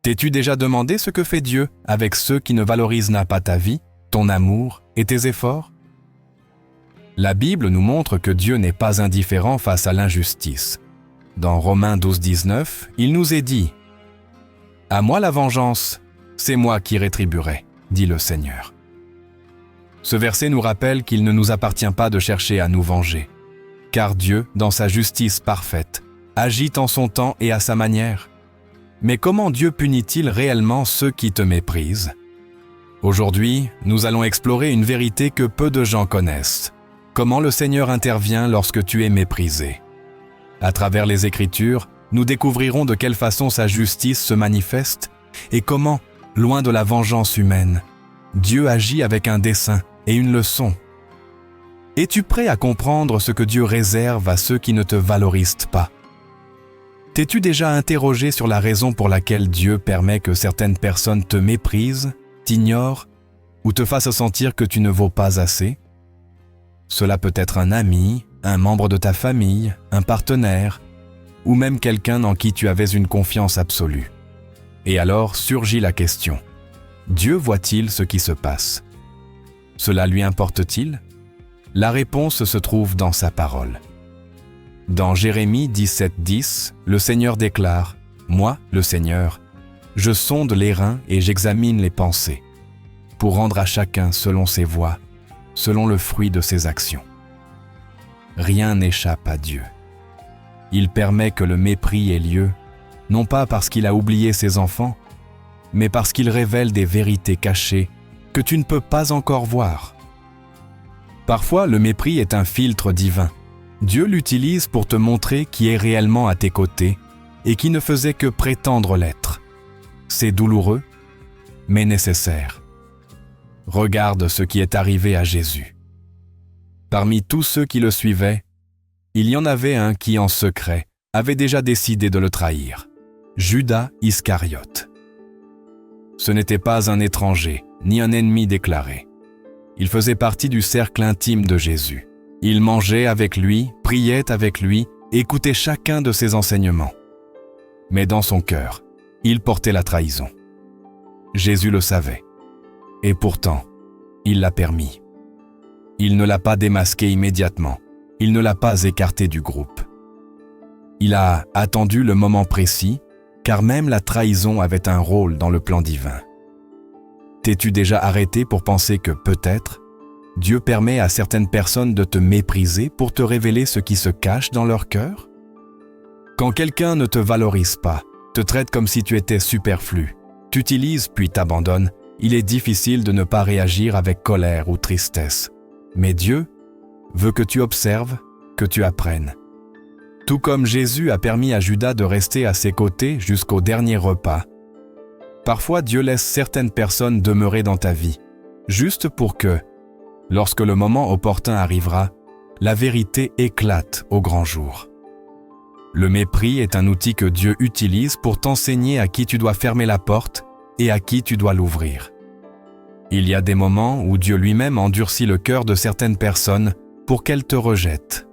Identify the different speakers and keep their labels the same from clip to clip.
Speaker 1: T'es-tu déjà demandé ce que fait Dieu avec ceux qui ne valorisent pas ta vie, ton amour et tes efforts? La Bible nous montre que Dieu n'est pas indifférent face à l'injustice. Dans Romains 12:19, il nous est dit « À moi la vengeance, c'est moi qui rétribuerai, dit le Seigneur. » Ce verset nous rappelle qu'il ne nous appartient pas de chercher à nous venger, car Dieu, dans sa justice parfaite, agit en son temps et à sa manière. Mais comment Dieu punit-il réellement ceux qui te méprisent? Aujourd'hui, nous allons explorer une vérité que peu de gens connaissent. Comment le Seigneur intervient lorsque tu es méprisé. À travers les Écritures, nous découvrirons de quelle façon sa justice se manifeste et comment, loin de la vengeance humaine, Dieu agit avec un dessein et une leçon. Es-tu prêt à comprendre ce que Dieu réserve à ceux qui ne te valorisent pas? T'es-tu déjà interrogé sur la raison pour laquelle Dieu permet que certaines personnes te méprisent, t'ignorent ou te fassent sentir que tu ne vaux pas assez? Cela peut être un ami, un membre de ta famille, un partenaire, ou même quelqu'un en qui tu avais une confiance absolue. Et alors surgit la question, Dieu voit-il ce qui se passe? Cela lui importe-t-il? La réponse se trouve dans sa parole. Dans Jérémie 17:10, le Seigneur déclare « Moi, le Seigneur, je sonde les reins et j'examine les pensées, pour rendre à chacun selon ses voies, selon le fruit de ses actions. » Rien n'échappe à Dieu. Il permet que le mépris ait lieu, non pas parce qu'il a oublié ses enfants, mais parce qu'il révèle des vérités cachées que tu ne peux pas encore voir. Parfois, le mépris est un filtre divin. Dieu l'utilise pour te montrer qui est réellement à tes côtés et qui ne faisait que prétendre l'être. C'est douloureux, mais nécessaire. Regarde ce qui est arrivé à Jésus. Parmi tous ceux qui le suivaient, il y en avait un qui, en secret, avait déjà décidé de le trahir, Judas Iscariote. Ce n'était pas un étranger, ni un ennemi déclaré. Il faisait partie du cercle intime de Jésus. Il mangeait avec lui, priait avec lui, écoutait chacun de ses enseignements. Mais dans son cœur, il portait la trahison. Jésus le savait. Et pourtant, il l'a permis. Il ne l'a pas démasqué immédiatement. Il ne l'a pas écarté du groupe. Il a attendu le moment précis, car même la trahison avait un rôle dans le plan divin. T'es-tu déjà arrêté pour penser que peut-être Dieu permet à certaines personnes de te mépriser pour te révéler ce qui se cache dans leur cœur? Quand quelqu'un ne te valorise pas, te traite comme si tu étais superflu, t'utilise puis t'abandonne, il est difficile de ne pas réagir avec colère ou tristesse. Mais Dieu veut que tu observes, que tu apprennes. Tout comme Jésus a permis à Judas de rester à ses côtés jusqu'au dernier repas, parfois Dieu laisse certaines personnes demeurer dans ta vie, juste pour que, lorsque le moment opportun arrivera, la vérité éclate au grand jour. Le mépris est un outil que Dieu utilise pour t'enseigner à qui tu dois fermer la porte et à qui tu dois l'ouvrir. Il y a des moments où Dieu lui-même endurcit le cœur de certaines personnes pour qu'elles te rejettent.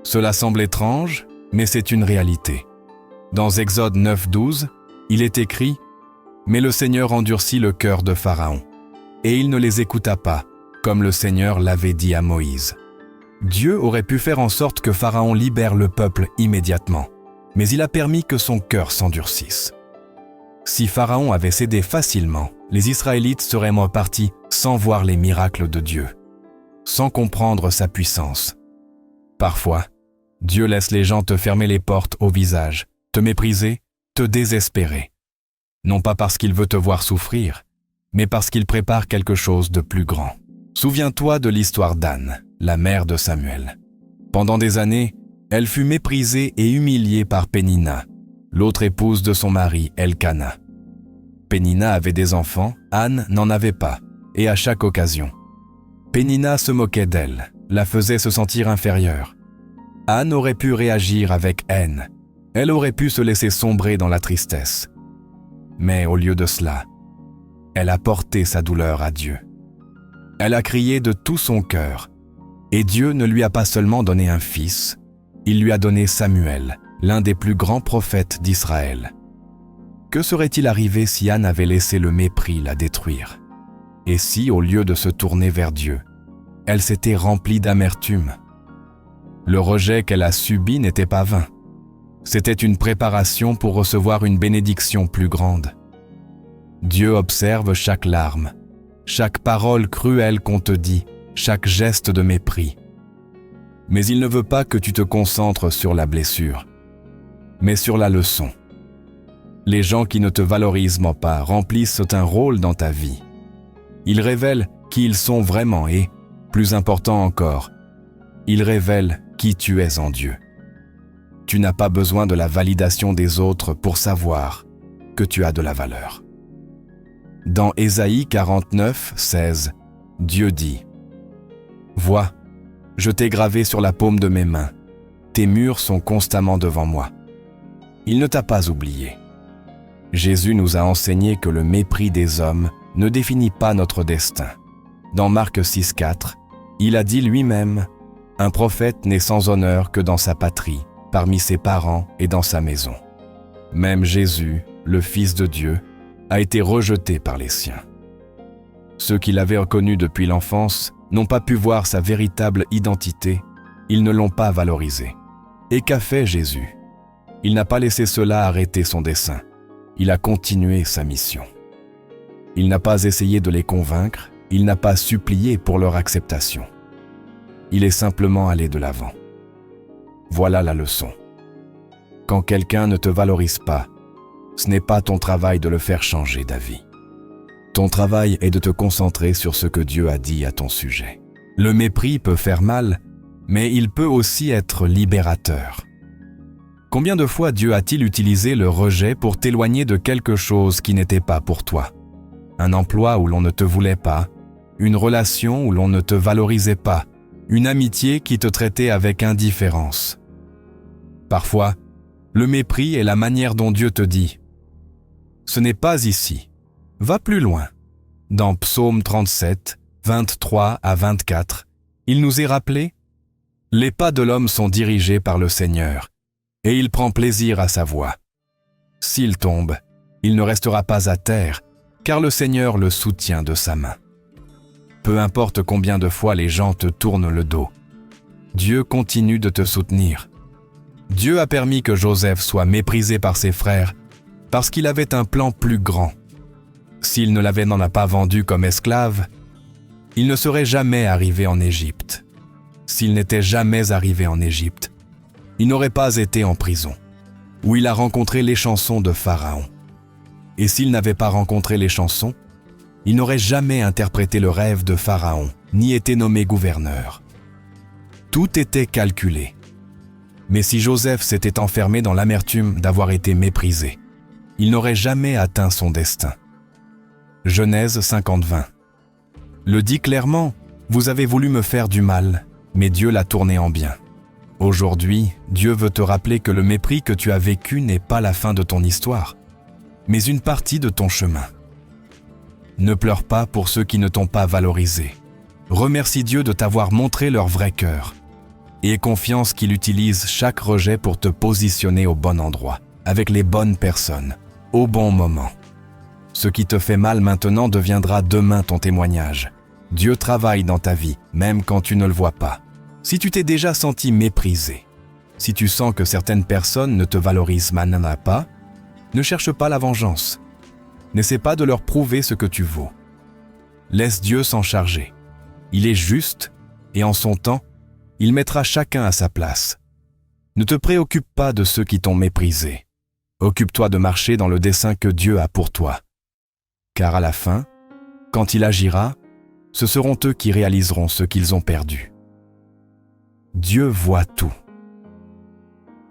Speaker 1: Cela semble étrange, mais c'est une réalité. Dans Exode 9:12, il est écrit « Mais le Seigneur endurcit le cœur de Pharaon, et il ne les écouta pas, comme le Seigneur l'avait dit à Moïse. » Dieu aurait pu faire en sorte que Pharaon libère le peuple immédiatement, mais il a permis que son cœur s'endurcisse. Si Pharaon avait cédé facilement, les Israélites seraient repartis sans voir les miracles de Dieu, sans comprendre sa puissance. Parfois, Dieu laisse les gens te fermer les portes au visage, te mépriser, te désespérer. Non pas parce qu'il veut te voir souffrir, mais parce qu'il prépare quelque chose de plus grand. Souviens-toi de l'histoire d'Anne, la mère de Samuel. Pendant des années, elle fut méprisée et humiliée par Pénina, l'autre épouse de son mari, Elkana. Pénina avait des enfants, Anne n'en avait pas, et à chaque occasion. Pénina se moquait d'elle, la faisait se sentir inférieure. Anne aurait pu réagir avec haine, elle aurait pu se laisser sombrer dans la tristesse. Mais au lieu de cela, elle a porté sa douleur à Dieu. Elle a crié de tout son cœur, et Dieu ne lui a pas seulement donné un fils, il lui a donné Samuel, l'un des plus grands prophètes d'Israël. Que serait-il arrivé si Anne avait laissé le mépris la détruire? Et si, au lieu de se tourner vers Dieu, elle s'était remplie d'amertume? Le rejet qu'elle a subi n'était pas vain. C'était une préparation pour recevoir une bénédiction plus grande. Dieu observe chaque larme, chaque parole cruelle qu'on te dit, chaque geste de mépris. Mais il ne veut pas que tu te concentres sur la blessure, mais sur la leçon. Les gens qui ne te valorisent pas remplissent un rôle dans ta vie. Ils révèlent qui ils sont vraiment et, plus important encore, ils révèlent qui tu es en Dieu. Tu n'as pas besoin de la validation des autres pour savoir que tu as de la valeur. Dans Ésaïe 49, 16, Dieu dit « Vois, je t'ai gravé sur la paume de mes mains. Tes murs sont constamment devant moi. Il ne t'a pas oublié. » Jésus nous a enseigné que le mépris des hommes ne définit pas notre destin. Dans Marc 6, 4, il a dit lui-même « Un prophète n'est sans honneur que dans sa patrie, parmi ses parents et dans sa maison. » Même Jésus, le Fils de Dieu, a été rejeté par les siens. Ceux qui l'avaient reconnu depuis l'enfance n'ont pas pu voir sa véritable identité, ils ne l'ont pas valorisé. Et qu'a fait Jésus? Il n'a pas laissé cela arrêter son dessein. Il a continué sa mission. Il n'a pas essayé de les convaincre, il n'a pas supplié pour leur acceptation. Il est simplement allé de l'avant. Voilà la leçon. Quand quelqu'un ne te valorise pas, ce n'est pas ton travail de le faire changer d'avis. Ton travail est de te concentrer sur ce que Dieu a dit à ton sujet. Le mépris peut faire mal, mais il peut aussi être libérateur. Combien de fois Dieu a-t-il utilisé le rejet pour t'éloigner de quelque chose qui n'était pas pour toi? Un emploi où l'on ne te voulait pas, une relation où l'on ne te valorisait pas, une amitié qui te traitait avec indifférence. Parfois, le mépris est la manière dont Dieu te dit « Ce n'est pas ici, va plus loin ». Dans Psaume 37, 23 à 24, il nous est rappelé « Les pas de l'homme sont dirigés par le Seigneur, et il prend plaisir à sa voie. S'il tombe, il ne restera pas à terre, car le Seigneur le soutient de sa main. » Peu importe combien de fois les gens te tournent le dos, Dieu continue de te soutenir. Dieu a permis que Joseph soit méprisé par ses frères parce qu'il avait un plan plus grand. S'il ne l'avait pas vendu comme esclave, il ne serait jamais arrivé en Égypte. S'il n'était jamais arrivé en Égypte, il n'aurait pas été en prison, où il a rencontré les chansons de Pharaon. Et s'il n'avait pas rencontré les chansons, il n'aurait jamais interprété le rêve de Pharaon, ni été nommé gouverneur. Tout était calculé. Mais si Joseph s'était enfermé dans l'amertume d'avoir été méprisé, il n'aurait jamais atteint son destin. Genèse 50:20. Le dit clairement, « Vous avez voulu me faire du mal, mais Dieu l'a tourné en bien. » Aujourd'hui, Dieu veut te rappeler que le mépris que tu as vécu n'est pas la fin de ton histoire, mais une partie de ton chemin. Ne pleure pas pour ceux qui ne t'ont pas valorisé. Remercie Dieu de t'avoir montré leur vrai cœur. Et aie confiance qu'il utilise chaque rejet pour te positionner au bon endroit, avec les bonnes personnes, au bon moment. Ce qui te fait mal maintenant deviendra demain ton témoignage. Dieu travaille dans ta vie, même quand tu ne le vois pas. Si tu t'es déjà senti méprisé, si tu sens que certaines personnes ne te valorisent pas, ne cherche pas la vengeance. N'essaie pas de leur prouver ce que tu vaux. Laisse Dieu s'en charger. Il est juste et en son temps, il mettra chacun à sa place. Ne te préoccupe pas de ceux qui t'ont méprisé. Occupe-toi de marcher dans le dessein que Dieu a pour toi. Car à la fin, quand il agira, ce seront eux qui réaliseront ce qu'ils ont perdu. Dieu voit tout.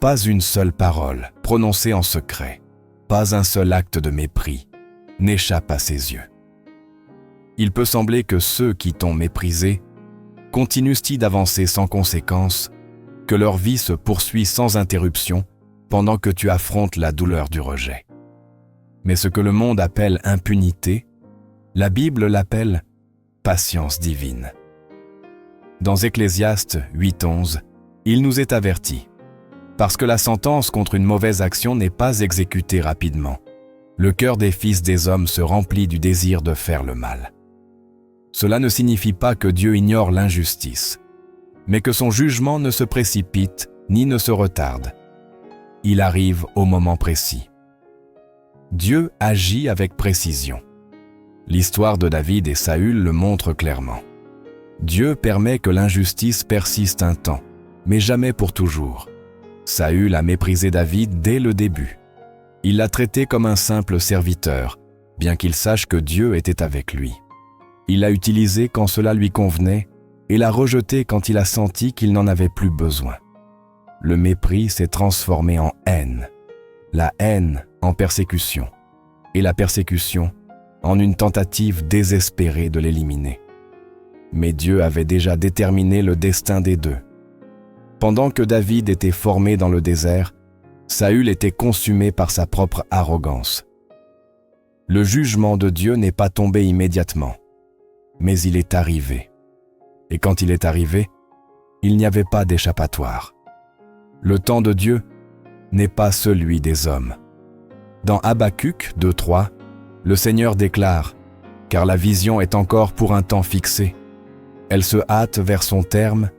Speaker 1: Pas une seule parole prononcée en secret, pas un seul acte de mépris n'échappe à ses yeux. Il peut sembler que ceux qui t'ont méprisé continuent-ils d'avancer sans conséquence, que leur vie se poursuit sans interruption pendant que tu affrontes la douleur du rejet. Mais ce que le monde appelle impunité, la Bible l'appelle patience divine. Dans Ecclésiaste 8:11, il nous est averti, parce que la sentence contre une mauvaise action n'est pas exécutée rapidement, le cœur des fils des hommes se remplit du désir de faire le mal. Cela ne signifie pas que Dieu ignore l'injustice, mais que son jugement ne se précipite ni ne se retarde. Il arrive au moment précis. Dieu agit avec précision. L'histoire de David et Saül le montre clairement. Dieu permet que l'injustice persiste un temps, mais jamais pour toujours. Saül a méprisé David dès le début. Il l'a traité comme un simple serviteur, bien qu'il sache que Dieu était avec lui. Il l'a utilisé quand cela lui convenait et l'a rejeté quand il a senti qu'il n'en avait plus besoin. Le mépris s'est transformé en haine, la haine en persécution, et la persécution en une tentative désespérée de l'éliminer. Mais Dieu avait déjà déterminé le destin des deux. Pendant que David était formé dans le désert, Saül était consumé par sa propre arrogance. Le jugement de Dieu n'est pas tombé immédiatement, mais il est arrivé. Et quand il est arrivé, il n'y avait pas d'échappatoire. Le temps de Dieu n'est pas celui des hommes. Dans Habacuc 2:3, le Seigneur déclare « Car la vision est encore pour un temps fixé. Elle se hâte vers son terme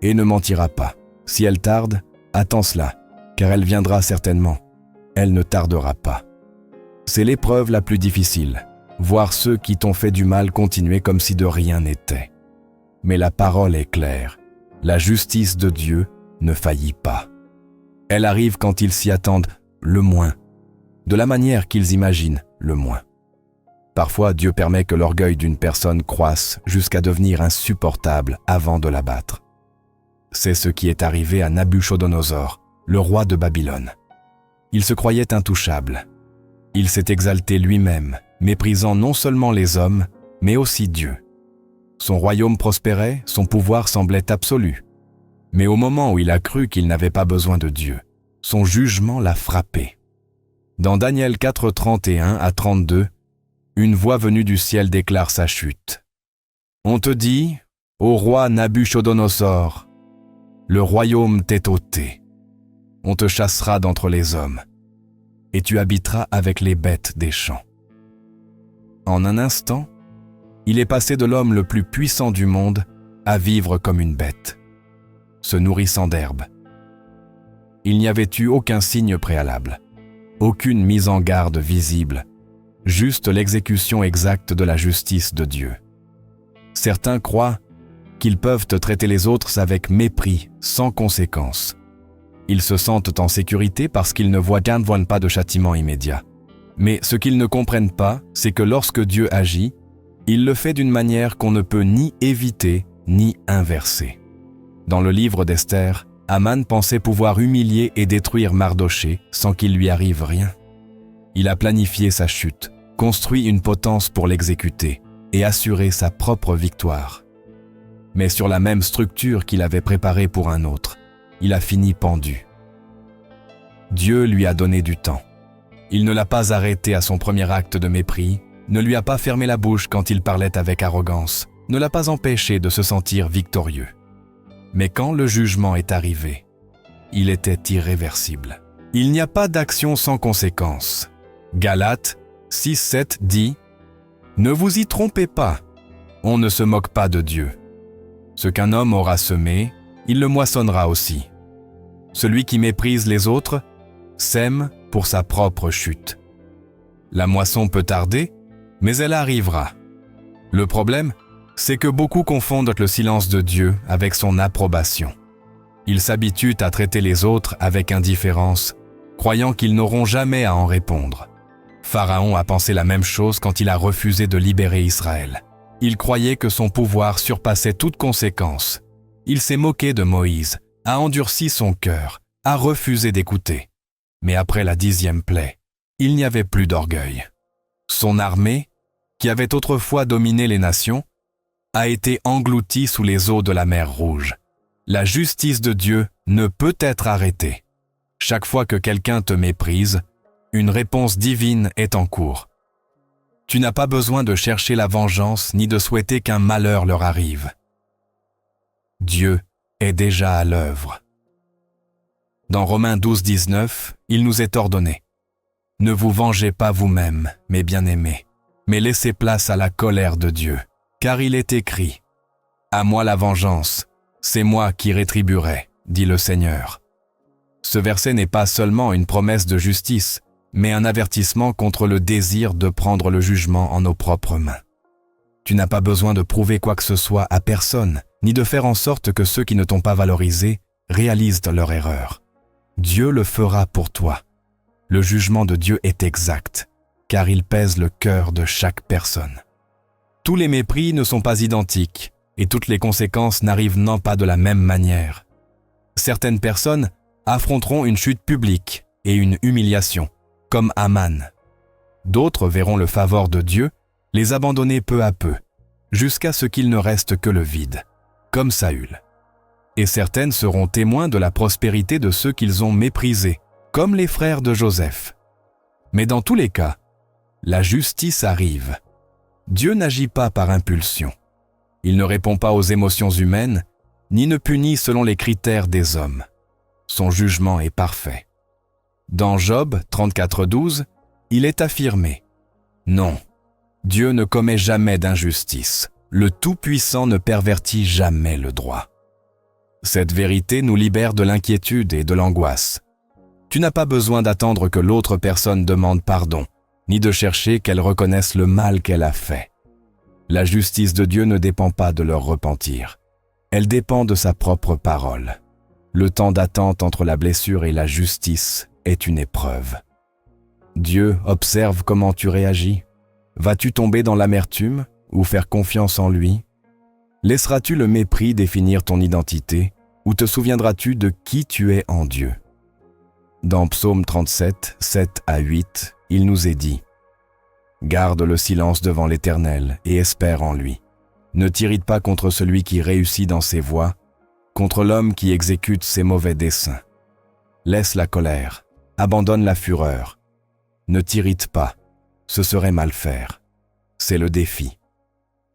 Speaker 1: et ne mentira pas. Si elle tarde, attends cela, car elle viendra certainement. Elle ne tardera pas. » C'est l'épreuve la plus difficile, voir ceux qui t'ont fait du mal continuer comme si de rien n'était. Mais la parole est claire, la justice de Dieu ne faillit pas. Elle arrive quand ils s'y attendent le moins, de la manière qu'ils imaginent le moins. Parfois, Dieu permet que l'orgueil d'une personne croisse jusqu'à devenir insupportable avant de l'abattre. C'est ce qui est arrivé à Nabuchodonosor, le roi de Babylone. Il se croyait intouchable. Il s'est exalté lui-même, méprisant non seulement les hommes, mais aussi Dieu. Son royaume prospérait, son pouvoir semblait absolu. Mais au moment où il a cru qu'il n'avait pas besoin de Dieu, son jugement l'a frappé. Dans Daniel 4, 31 à 32, une voix venue du ciel déclare sa chute. On te dit, ô roi Nabuchodonosor, le royaume t'est ôté. On te chassera d'entre les hommes, et tu habiteras avec les bêtes des champs. En un instant, il est passé de l'homme le plus puissant du monde à vivre comme une bête, se nourrissant d'herbe. Il n'y avait eu aucun signe préalable, aucune mise en garde visible, juste l'exécution exacte de la justice de Dieu. Certains croient qu'ils peuvent traiter les autres avec mépris, sans conséquence. Ils se sentent en sécurité parce qu'ils ne voient pas de châtiment immédiat. Mais ce qu'ils ne comprennent pas, c'est que lorsque Dieu agit, il le fait d'une manière qu'on ne peut ni éviter ni inverser. Dans le livre d'Esther, Aman pensait pouvoir humilier et détruire Mardoché sans qu'il lui arrive rien. Il a planifié sa chute, construit une potence pour l'exécuter et assuré sa propre victoire. Mais sur la même structure qu'il avait préparée pour un autre, il a fini pendu. Dieu lui a donné du temps. Il ne l'a pas arrêté à son premier acte de mépris, ne lui a pas fermé la bouche quand il parlait avec arrogance, ne l'a pas empêché de se sentir victorieux. Mais quand le jugement est arrivé, il était irréversible. Il n'y a pas d'action sans conséquence. Galates 6:7 dit « Ne vous y trompez pas, on ne se moque pas de Dieu. Ce qu'un homme aura semé, il le moissonnera aussi. Celui qui méprise les autres sème pour sa propre chute. La moisson peut tarder, mais elle arrivera. Le problème, c'est que beaucoup confondent le silence de Dieu avec son approbation. Ils s'habituent à traiter les autres avec indifférence, croyant qu'ils n'auront jamais à en répondre. Pharaon a pensé la même chose quand il a refusé de libérer Israël. Il croyait que son pouvoir surpassait toute conséquence. Il s'est moqué de Moïse, a endurci son cœur, a refusé d'écouter. Mais après la 10e plaie, il n'y avait plus d'orgueil. Son armée, qui avait autrefois dominé les nations, a été engloutie sous les eaux de la mer Rouge. La justice de Dieu ne peut être arrêtée. Chaque fois que quelqu'un te méprise, une réponse divine est en cours. Tu n'as pas besoin de chercher la vengeance ni de souhaiter qu'un malheur leur arrive. Dieu est déjà à l'œuvre. Dans Romains 12, 19, il nous est ordonné : Ne vous vengez pas vous-même, mes bien-aimés, mais laissez place à la colère de Dieu, car il est écrit « À moi la vengeance, c'est moi qui rétribuerai, dit le Seigneur. » Ce verset n'est pas seulement une promesse de justice, mais un avertissement contre le désir de prendre le jugement en nos propres mains. Tu n'as pas besoin de prouver quoi que ce soit à personne, ni de faire en sorte que ceux qui ne t'ont pas valorisé réalisent leur erreur. Dieu le fera pour toi. Le jugement de Dieu est exact, car il pèse le cœur de chaque personne. Tous les mépris ne sont pas identiques, et toutes les conséquences n'arrivent non pas de la même manière. Certaines personnes affronteront une chute publique et une humiliation, comme Aman. D'autres verront le favor de Dieu les abandonner peu à peu, jusqu'à ce qu'il ne reste que le vide, comme Saül. Et certaines seront témoins de la prospérité de ceux qu'ils ont méprisés, comme les frères de Joseph. Mais dans tous les cas, la justice arrive. Dieu n'agit pas par impulsion. Il ne répond pas aux émotions humaines, ni ne punit selon les critères des hommes. Son jugement est parfait. Dans Job 34:12, il est affirmé « Non, Dieu ne commet jamais d'injustice. Le Tout-Puissant ne pervertit jamais le droit. » Cette vérité nous libère de l'inquiétude et de l'angoisse. Tu n'as pas besoin d'attendre que l'autre personne demande pardon, ni de chercher qu'elle reconnaisse le mal qu'elle a fait. La justice de Dieu ne dépend pas de leur repentir. Elle dépend de sa propre parole. Le temps d'attente entre la blessure et la justice est une épreuve. Dieu observe comment tu réagis. Vas-tu tomber dans l'amertume ou faire confiance en lui? Laisseras-tu le mépris définir ton identité ou te souviendras-tu de qui tu es en Dieu? Dans Psaume 37, 7 à 8, il nous est dit « Garde le silence devant l'Éternel et espère en lui. Ne t'irrite pas contre celui qui réussit dans ses voies, contre l'homme qui exécute ses mauvais desseins. Laisse la colère, abandonne la fureur. Ne t'irrite pas, ce serait mal faire. C'est le défi.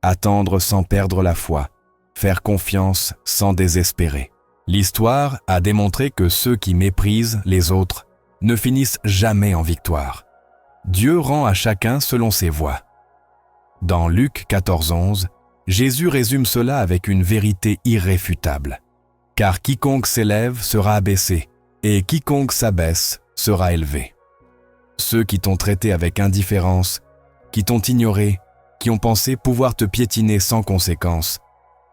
Speaker 1: Attendre sans perdre la foi, faire confiance sans désespérer. » L'histoire a démontré que ceux qui méprisent les autres ne finissent jamais en victoire. Dieu rend à chacun selon ses voies. Dans Luc 14:11, Jésus résume cela avec une vérité irréfutable. « Car quiconque s'élève sera abaissé, et quiconque s'abaisse sera élevé. » Ceux qui t'ont traité avec indifférence, qui t'ont ignoré, qui ont pensé pouvoir te piétiner sans conséquence,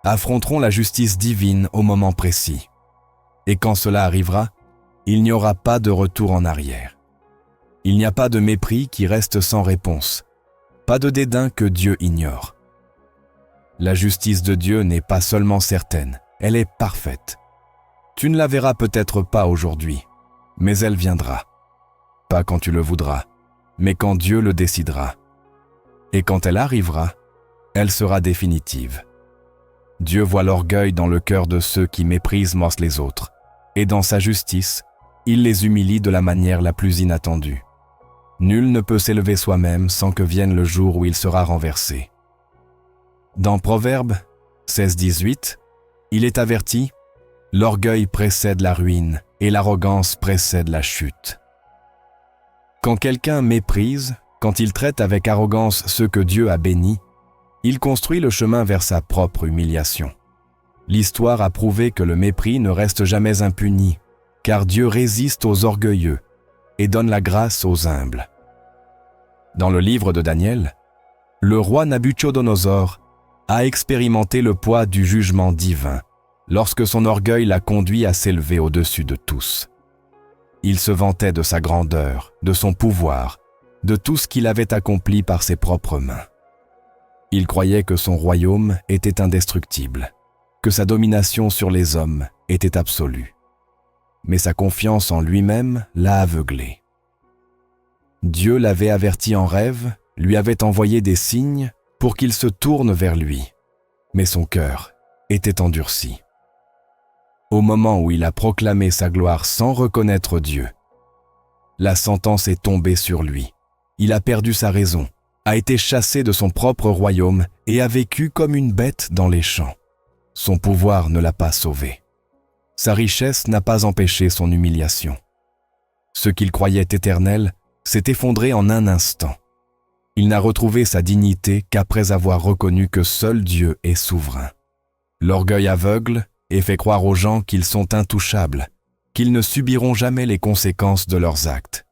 Speaker 1: affronteront la justice divine au moment précis. Et quand cela arrivera, il n'y aura pas de retour en arrière. Il n'y a pas de mépris qui reste sans réponse, pas de dédain que Dieu ignore. La justice de Dieu n'est pas seulement certaine, elle est parfaite. Tu ne la verras peut-être pas aujourd'hui, mais elle viendra. Pas quand tu le voudras, mais quand Dieu le décidera. Et quand elle arrivera, elle sera définitive. Dieu voit l'orgueil dans le cœur de ceux qui méprisent les autres, et dans sa justice, il les humilie de la manière la plus inattendue. Nul ne peut s'élever soi-même sans que vienne le jour où il sera renversé. Dans Proverbes 16:18, il est averti « L'orgueil précède la ruine et l'arrogance précède la chute. » Quand quelqu'un méprise, quand il traite avec arrogance ceux que Dieu a bénis, il construit le chemin vers sa propre humiliation. L'histoire a prouvé que le mépris ne reste jamais impuni, car Dieu résiste aux orgueilleux et donne la grâce aux humbles. Dans le livre de Daniel, le roi Nabuchodonosor a expérimenté le poids du jugement divin lorsque son orgueil l'a conduit à s'élever au-dessus de tous. Il se vantait de sa grandeur, de son pouvoir, de tout ce qu'il avait accompli par ses propres mains. Il croyait que son royaume était indestructible, que sa domination sur les hommes était absolue. Mais sa confiance en lui-même l'a aveuglé. Dieu l'avait averti en rêve, lui avait envoyé des signes pour qu'il se tourne vers lui, mais son cœur était endurci. Au moment où il a proclamé sa gloire sans reconnaître Dieu, la sentence est tombée sur lui. Il a perdu sa raison, a été chassé de son propre royaume et a vécu comme une bête dans les champs. Son pouvoir ne l'a pas sauvé. Sa richesse n'a pas empêché son humiliation. Ce qu'il croyait éternel s'est effondré en un instant. Il n'a retrouvé sa dignité qu'après avoir reconnu que seul Dieu est souverain. L'orgueil aveugle et fait croire aux gens qu'ils sont intouchables, qu'ils ne subiront jamais les conséquences de leurs actes.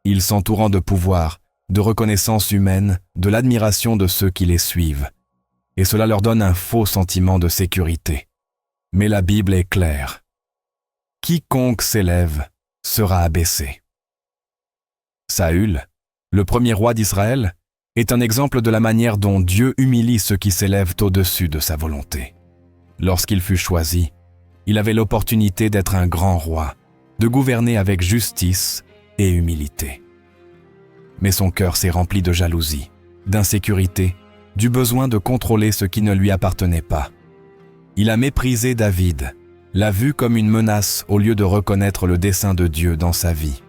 Speaker 1: Ils s'entourant de pouvoir, de reconnaissance humaine, de l'admiration de ceux qui les suivent. Et cela leur donne un faux sentiment de sécurité. Mais la Bible est claire. Quiconque s'élève sera abaissé. Saül, le premier roi d'Israël, est un exemple de la manière dont Dieu humilie ceux qui s'élèvent au-dessus de sa volonté. Lorsqu'il fut choisi, il avait l'opportunité d'être un grand roi, de gouverner avec justice et humilité. Mais son cœur s'est rempli de jalousie, d'insécurité, du besoin de contrôler ce qui ne lui appartenait pas. Il a méprisé David, l'a vu comme une menace au lieu de reconnaître le dessein de Dieu dans sa vie.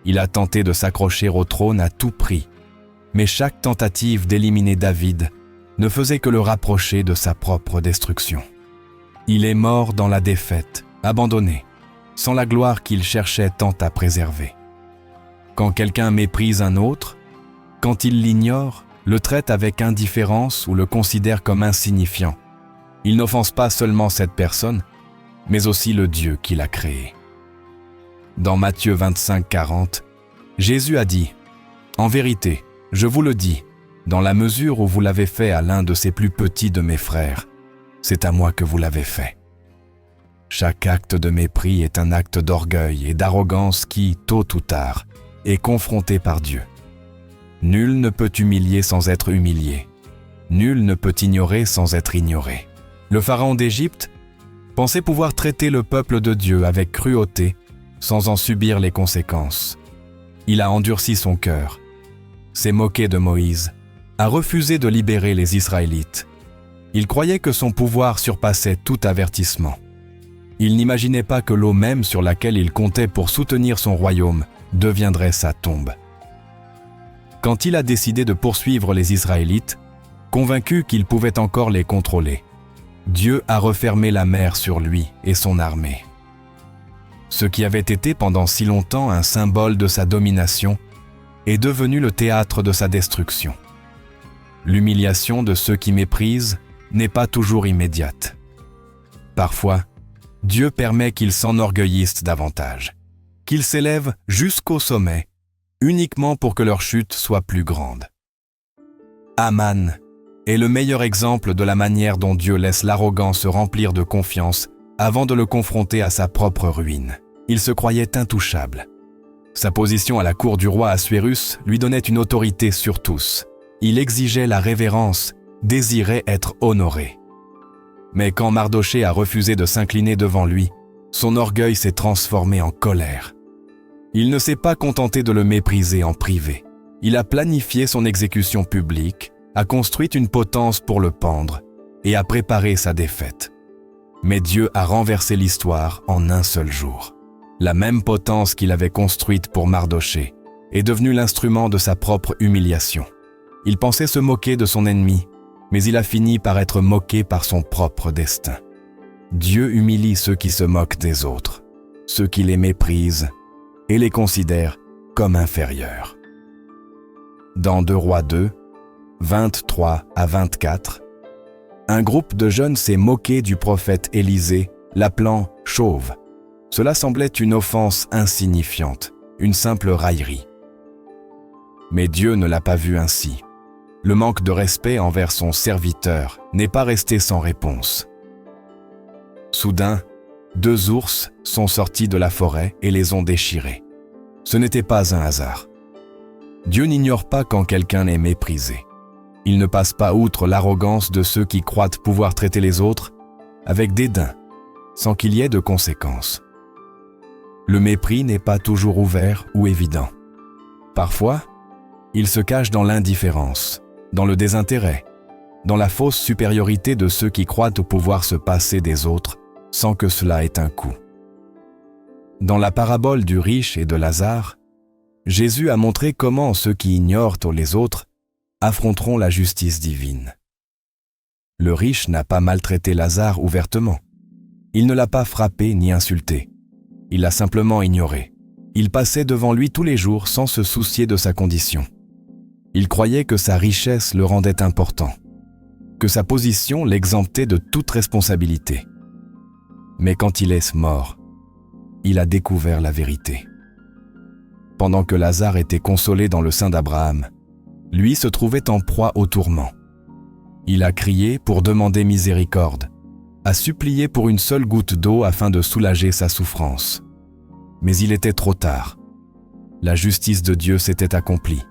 Speaker 1: Il a tenté de s'accrocher au trône à tout prix, mais chaque tentative d'éliminer David ne faisait que le rapprocher de sa propre destruction. Il est mort dans la défaite, abandonné, sans la gloire qu'il cherchait tant à préserver. Quand quelqu'un méprise un autre, quand il l'ignore, le traite avec indifférence ou le considère comme insignifiant, il n'offense pas seulement cette personne, mais aussi le Dieu qui l'a créé. Dans Matthieu 25, 40, Jésus a dit « En vérité, je vous le dis, dans la mesure où vous l'avez fait à l'un de ces plus petits de mes frères, c'est à moi que vous l'avez fait. » Chaque acte de mépris est un acte d'orgueil et d'arrogance qui, tôt ou tard, est confronté par Dieu. Nul ne peut humilier sans être humilié. Nul ne peut ignorer sans être ignoré. Le pharaon d'Égypte pensait pouvoir traiter le peuple de Dieu avec cruauté sans en subir les conséquences. Il a endurci son cœur, s'est moqué de Moïse, a refusé de libérer les Israélites. Il croyait que son pouvoir surpassait tout avertissement. Il n'imaginait pas que l'eau même sur laquelle il comptait pour soutenir son royaume deviendrait sa tombe. Quand il a décidé de poursuivre les Israélites, convaincu qu'il pouvait encore les contrôler, Dieu a refermé la mer sur lui et son armée. Ce qui avait été pendant si longtemps un symbole de sa domination est devenu le théâtre de sa destruction. L'humiliation de ceux qui méprisent n'est pas toujours immédiate. Parfois, Dieu permet qu'ils s'enorgueillissent davantage, qu'ils s'élèvent jusqu'au sommet, uniquement pour que leur chute soit plus grande. Aman est le meilleur exemple de la manière dont Dieu laisse l'arrogant se remplir de confiance avant de le confronter à sa propre ruine. Il se croyait intouchable. Sa position à la cour du roi Assuérus lui donnait une autorité sur tous. Il exigeait la révérence, désirait être honoré. Mais quand Mardochée a refusé de s'incliner devant lui, son orgueil s'est transformé en colère. Il ne s'est pas contenté de le mépriser en privé. Il a planifié son exécution publique, a construit une potence pour le pendre et a préparé sa défaite. Mais Dieu a renversé l'histoire en un seul jour. La même potence qu'il avait construite pour Mardochée est devenue l'instrument de sa propre humiliation. Il pensait se moquer de son ennemi, mais il a fini par être moqué par son propre destin. Dieu humilie ceux qui se moquent des autres, ceux qui les méprisent et les considèrent comme inférieurs. Dans 2 Rois 2, 23 à 24, un groupe de jeunes s'est moqué du prophète Élisée, l'appelant « chauve ». Cela semblait une offense insignifiante, une simple raillerie. Mais Dieu ne l'a pas vu ainsi. Le manque de respect envers son serviteur n'est pas resté sans réponse. Soudain, 2 ours sont sortis de la forêt et les ont déchirés. Ce n'était pas un hasard. Dieu n'ignore pas quand quelqu'un est méprisé. Il ne passe pas outre l'arrogance de ceux qui croient pouvoir traiter les autres avec dédain, sans qu'il y ait de conséquences. Le mépris n'est pas toujours ouvert ou évident. Parfois, il se cache dans l'indifférence, dans le désintérêt, dans la fausse supériorité de ceux qui croient au pouvoir se passer des autres sans que cela ait un coût. Dans la parabole du riche et de Lazare, Jésus a montré comment ceux qui ignorent les autres affronteront la justice divine. Le riche n'a pas maltraité Lazare ouvertement. Il ne l'a pas frappé ni insulté. Il l'a simplement ignoré. Il passait devant lui tous les jours sans se soucier de sa condition. Il croyait que sa richesse le rendait important, que sa position l'exemptait de toute responsabilité. Mais quand il est mort, il a découvert la vérité. Pendant que Lazare était consolé dans le sein d'Abraham, lui se trouvait en proie au tourment. Il a crié pour demander miséricorde, a supplié pour une seule goutte d'eau afin de soulager sa souffrance. Mais il était trop tard. La justice de Dieu s'était accomplie.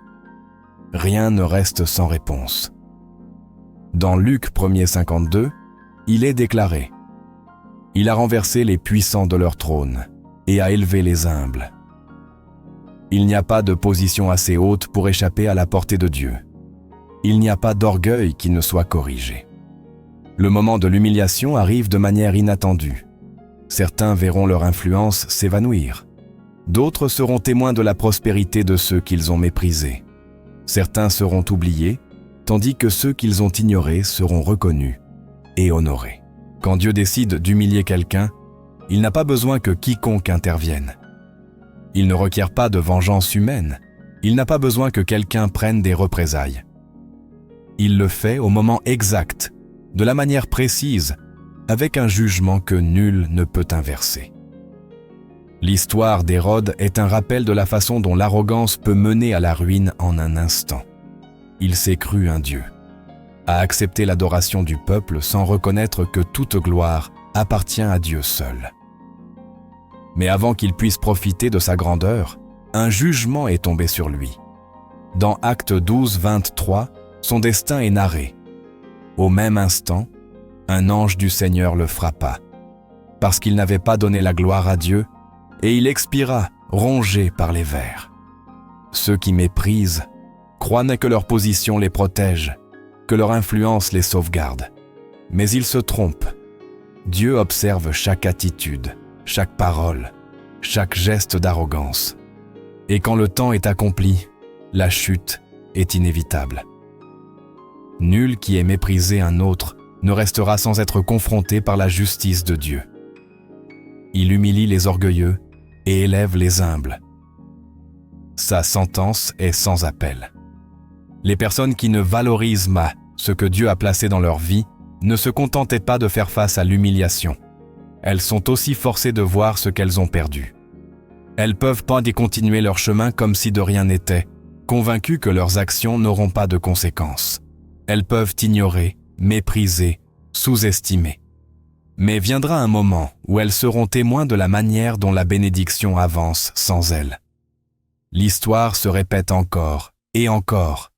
Speaker 1: Rien ne reste sans réponse. Dans Luc 1:52, il est déclaré « Il a renversé les puissants de leur trône et a élevé les humbles. » Il n'y a pas de position assez haute pour échapper à la portée de Dieu. Il n'y a pas d'orgueil qui ne soit corrigé. Le moment de l'humiliation arrive de manière inattendue. Certains verront leur influence s'évanouir. D'autres seront témoins de la prospérité de ceux qu'ils ont méprisés. Certains seront oubliés, tandis que ceux qu'ils ont ignorés seront reconnus et honorés. Quand Dieu décide d'humilier quelqu'un, il n'a pas besoin que quiconque intervienne. Il ne requiert pas de vengeance humaine. Il n'a pas besoin que quelqu'un prenne des représailles. Il le fait au moment exact, de la manière précise, avec un jugement que nul ne peut inverser. L'histoire d'Hérode est un rappel de la façon dont l'arrogance peut mener à la ruine en un instant. Il s'est cru un Dieu, a accepté l'adoration du peuple sans reconnaître que toute gloire appartient à Dieu seul. Mais avant qu'il puisse profiter de sa grandeur, un jugement est tombé sur lui. Dans Actes 12:23, son destin est narré. Au même instant, un ange du Seigneur le frappa, parce qu'il n'avait pas donné la gloire à Dieu, et il expira, rongé par les vers. Ceux qui méprisent croient que leur position les protège, que leur influence les sauvegarde. Mais ils se trompent. Dieu observe chaque attitude, chaque parole, chaque geste d'arrogance. Et quand le temps est accompli, la chute est inévitable. Nul qui ait méprisé un autre ne restera sans être confronté par la justice de Dieu. Il humilie les orgueilleux et élève les humbles. Sa sentence est sans appel. Les personnes qui ne valorisent pas ce que Dieu a placé dans leur vie ne se contentaient pas de faire face à l'humiliation. Elles sont aussi forcées de voir ce qu'elles ont perdu. Elles peuvent pas y continuer leur chemin comme si de rien n'était, convaincues que leurs actions n'auront pas de conséquences. Elles peuvent ignorer, mépriser, sous-estimer. Mais viendra un moment où elles seront témoins de la manière dont la bénédiction avance sans elles. L'histoire se répète encore et encore.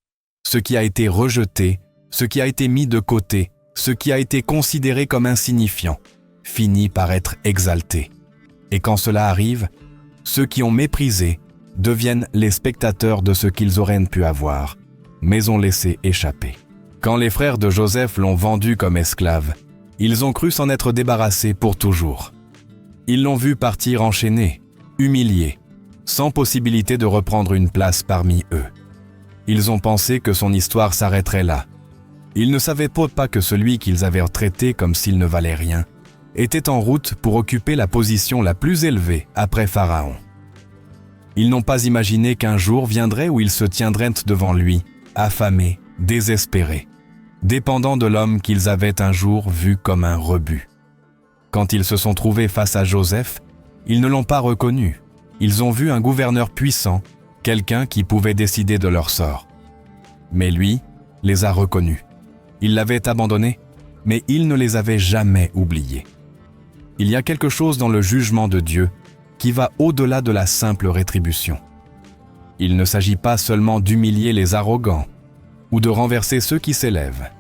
Speaker 1: Ce qui a été rejeté, ce qui a été mis de côté, ce qui a été considéré comme insignifiant, finit par être exalté. Et quand cela arrive, ceux qui ont méprisé deviennent les spectateurs de ce qu'ils auraient pu avoir, mais ont laissé échapper. Quand les frères de Joseph l'ont vendu comme esclave, ils ont cru s'en être débarrassés pour toujours. Ils l'ont vu partir enchaîné, humilié, sans possibilité de reprendre une place parmi eux. Ils ont pensé que son histoire s'arrêterait là. Ils ne savaient pas que celui qu'ils avaient traité comme s'il ne valait rien était en route pour occuper la position la plus élevée après Pharaon. Ils n'ont pas imaginé qu'un jour viendrait où ils se tiendraient devant lui, affamés, désespérés, dépendants de l'homme qu'ils avaient un jour vu comme un rebut. Quand ils se sont trouvés face à Joseph, ils ne l'ont pas reconnu. Ils ont vu un gouverneur puissant, quelqu'un qui pouvait décider de leur sort. Mais lui les a reconnus. Il l'avait abandonné, mais il ne les avait jamais oubliés. Il y a quelque chose dans le jugement de Dieu qui va au-delà de la simple rétribution. Il ne s'agit pas seulement d'humilier les arrogants ou de renverser ceux qui s'élèvent.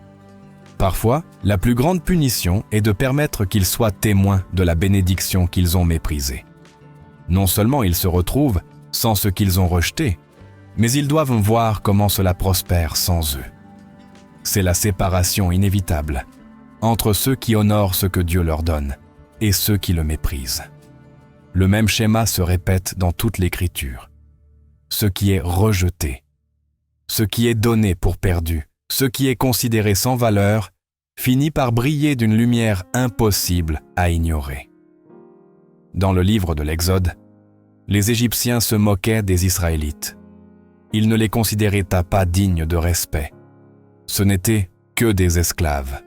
Speaker 1: Parfois, la plus grande punition est de permettre qu'ils soient témoins de la bénédiction qu'ils ont méprisée. Non seulement ils se retrouvent sans ce qu'ils ont rejeté, mais ils doivent voir comment cela prospère sans eux. C'est la séparation inévitable entre ceux qui honorent ce que Dieu leur donne et ceux qui le méprisent. Le même schéma se répète dans toute l'Écriture. Ce qui est rejeté, ce qui est donné pour perdu, ce qui est considéré sans valeur, finit par briller d'une lumière impossible à ignorer. Dans le livre de l'Exode, les Égyptiens se moquaient des Israélites. Ils ne les considéraient pas dignes de respect. Ce n'étaient que des esclaves,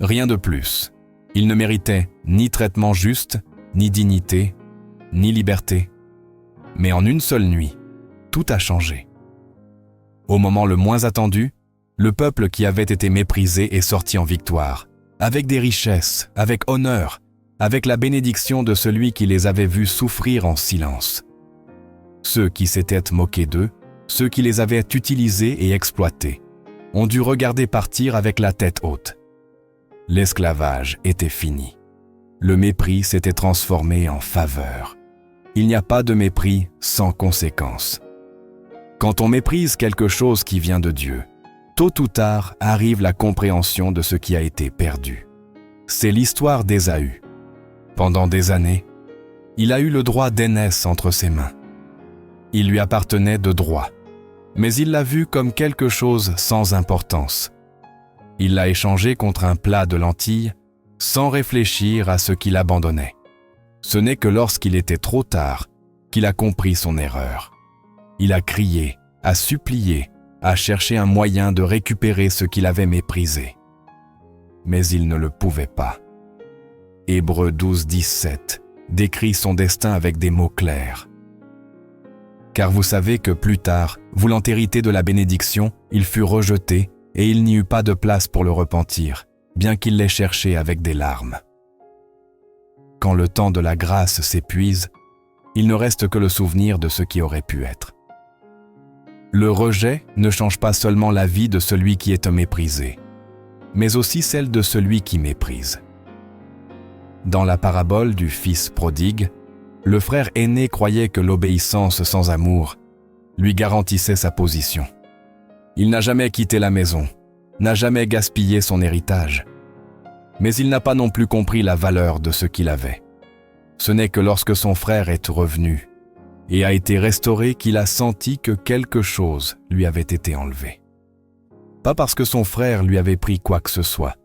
Speaker 1: rien de plus. Ils ne méritaient ni traitement juste, ni dignité, ni liberté. Mais en une seule nuit, tout a changé. Au moment le moins attendu, le peuple qui avait été méprisé est sorti en victoire, avec des richesses, avec honneur, avec la bénédiction de celui qui les avait vus souffrir en silence. Ceux qui s'étaient moqués d'eux, ceux qui les avaient utilisés et exploités, ont dû regarder partir avec la tête haute. L'esclavage était fini. Le mépris s'était transformé en faveur. Il n'y a pas de mépris sans conséquence. Quand on méprise quelque chose qui vient de Dieu, tôt ou tard arrive la compréhension de ce qui a été perdu. C'est l'histoire d'Ésaü. Pendant des années, il a eu le droit d'aînesse entre ses mains. Il lui appartenait de droit, mais il l'a vu comme quelque chose sans importance. Il l'a échangé contre un plat de lentilles sans réfléchir à ce qu'il abandonnait. Ce n'est que lorsqu'il était trop tard qu'il a compris son erreur. Il a crié, a supplié, a cherché un moyen de récupérer ce qu'il avait méprisé. Mais il ne le pouvait pas. Hébreux 12:17 décrit son destin avec des mots clairs. Car vous savez que plus tard, voulant hériter de la bénédiction, il fut rejeté et il n'y eut pas de place pour le repentir, bien qu'il l'ait cherché avec des larmes. Quand le temps de la grâce s'épuise, il ne reste que le souvenir de ce qui aurait pu être. Le rejet ne change pas seulement la vie de celui qui est méprisé, mais aussi celle de celui qui méprise. Dans la parabole du fils prodigue, le frère aîné croyait que l'obéissance sans amour lui garantissait sa position. Il n'a jamais quitté la maison, n'a jamais gaspillé son héritage. Mais il n'a pas non plus compris la valeur de ce qu'il avait. Ce n'est que lorsque son frère est revenu et a été restauré qu'il a senti que quelque chose lui avait été enlevé. Pas parce que son frère lui avait pris quoi que ce soit,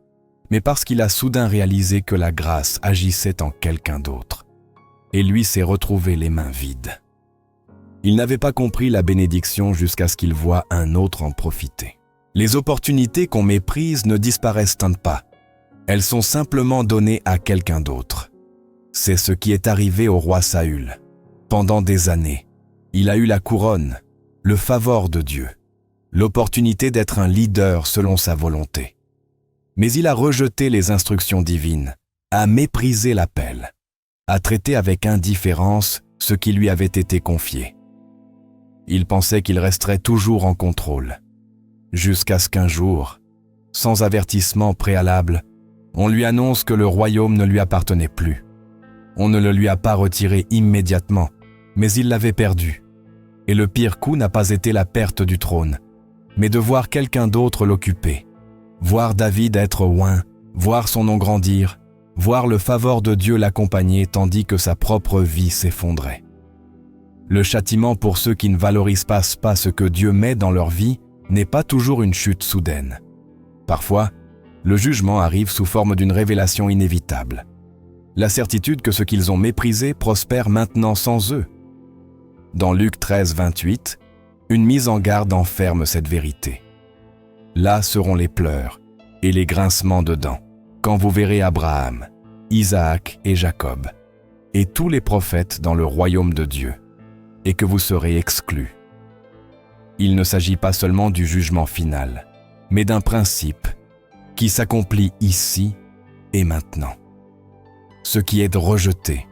Speaker 1: mais parce qu'il a soudain réalisé que la grâce agissait en quelqu'un d'autre. Et lui s'est retrouvé les mains vides. Il n'avait pas compris la bénédiction jusqu'à ce qu'il voie un autre en profiter. Les opportunités qu'on méprise ne disparaissent pas. Elles sont simplement données à quelqu'un d'autre. C'est ce qui est arrivé au roi Saül. Pendant des années, il a eu la couronne, le favor de Dieu, l'opportunité d'être un leader selon sa volonté. Mais il a rejeté les instructions divines, a méprisé l'appel, a traité avec indifférence ce qui lui avait été confié. Il pensait qu'il resterait toujours en contrôle, jusqu'à ce qu'un jour, sans avertissement préalable, on lui annonce que le royaume ne lui appartenait plus. On ne le lui a pas retiré immédiatement, mais il l'avait perdu. Et le pire coup n'a pas été la perte du trône, mais de voir quelqu'un d'autre l'occuper, voir David être oint, voir son nom grandir, voir le favor de Dieu l'accompagner tandis que sa propre vie s'effondrait. Le châtiment pour ceux qui ne valorisent pas ce que Dieu met dans leur vie n'est pas toujours une chute soudaine. Parfois, le jugement arrive sous forme d'une révélation inévitable. La certitude que ce qu'ils ont méprisé prospère maintenant sans eux. Dans Luc 13:28, une mise en garde enferme cette vérité. Là seront les pleurs et les grincements de dents, quand vous verrez Abraham, Isaac et Jacob, et tous les prophètes dans le royaume de Dieu, et que vous serez exclus. Il ne s'agit pas seulement du jugement final, mais d'un principe qui s'accomplit ici et maintenant. Ce qui est rejeté,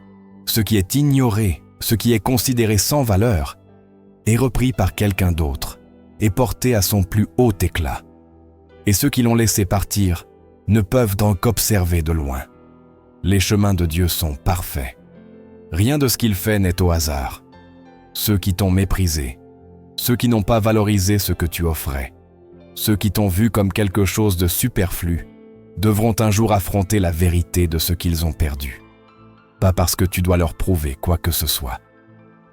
Speaker 1: ce qui est ignoré, ce qui est considéré sans valeur, est repris par quelqu'un d'autre et porté à son plus haut éclat. Et ceux qui l'ont laissé partir ne peuvent donc qu'observer de loin. Les chemins de Dieu sont parfaits. Rien de ce qu'il fait n'est au hasard. Ceux qui t'ont méprisé, ceux qui n'ont pas valorisé ce que tu offrais, ceux qui t'ont vu comme quelque chose de superflu, devront un jour affronter la vérité de ce qu'ils ont perdu. Pas parce que tu dois leur prouver quoi que ce soit,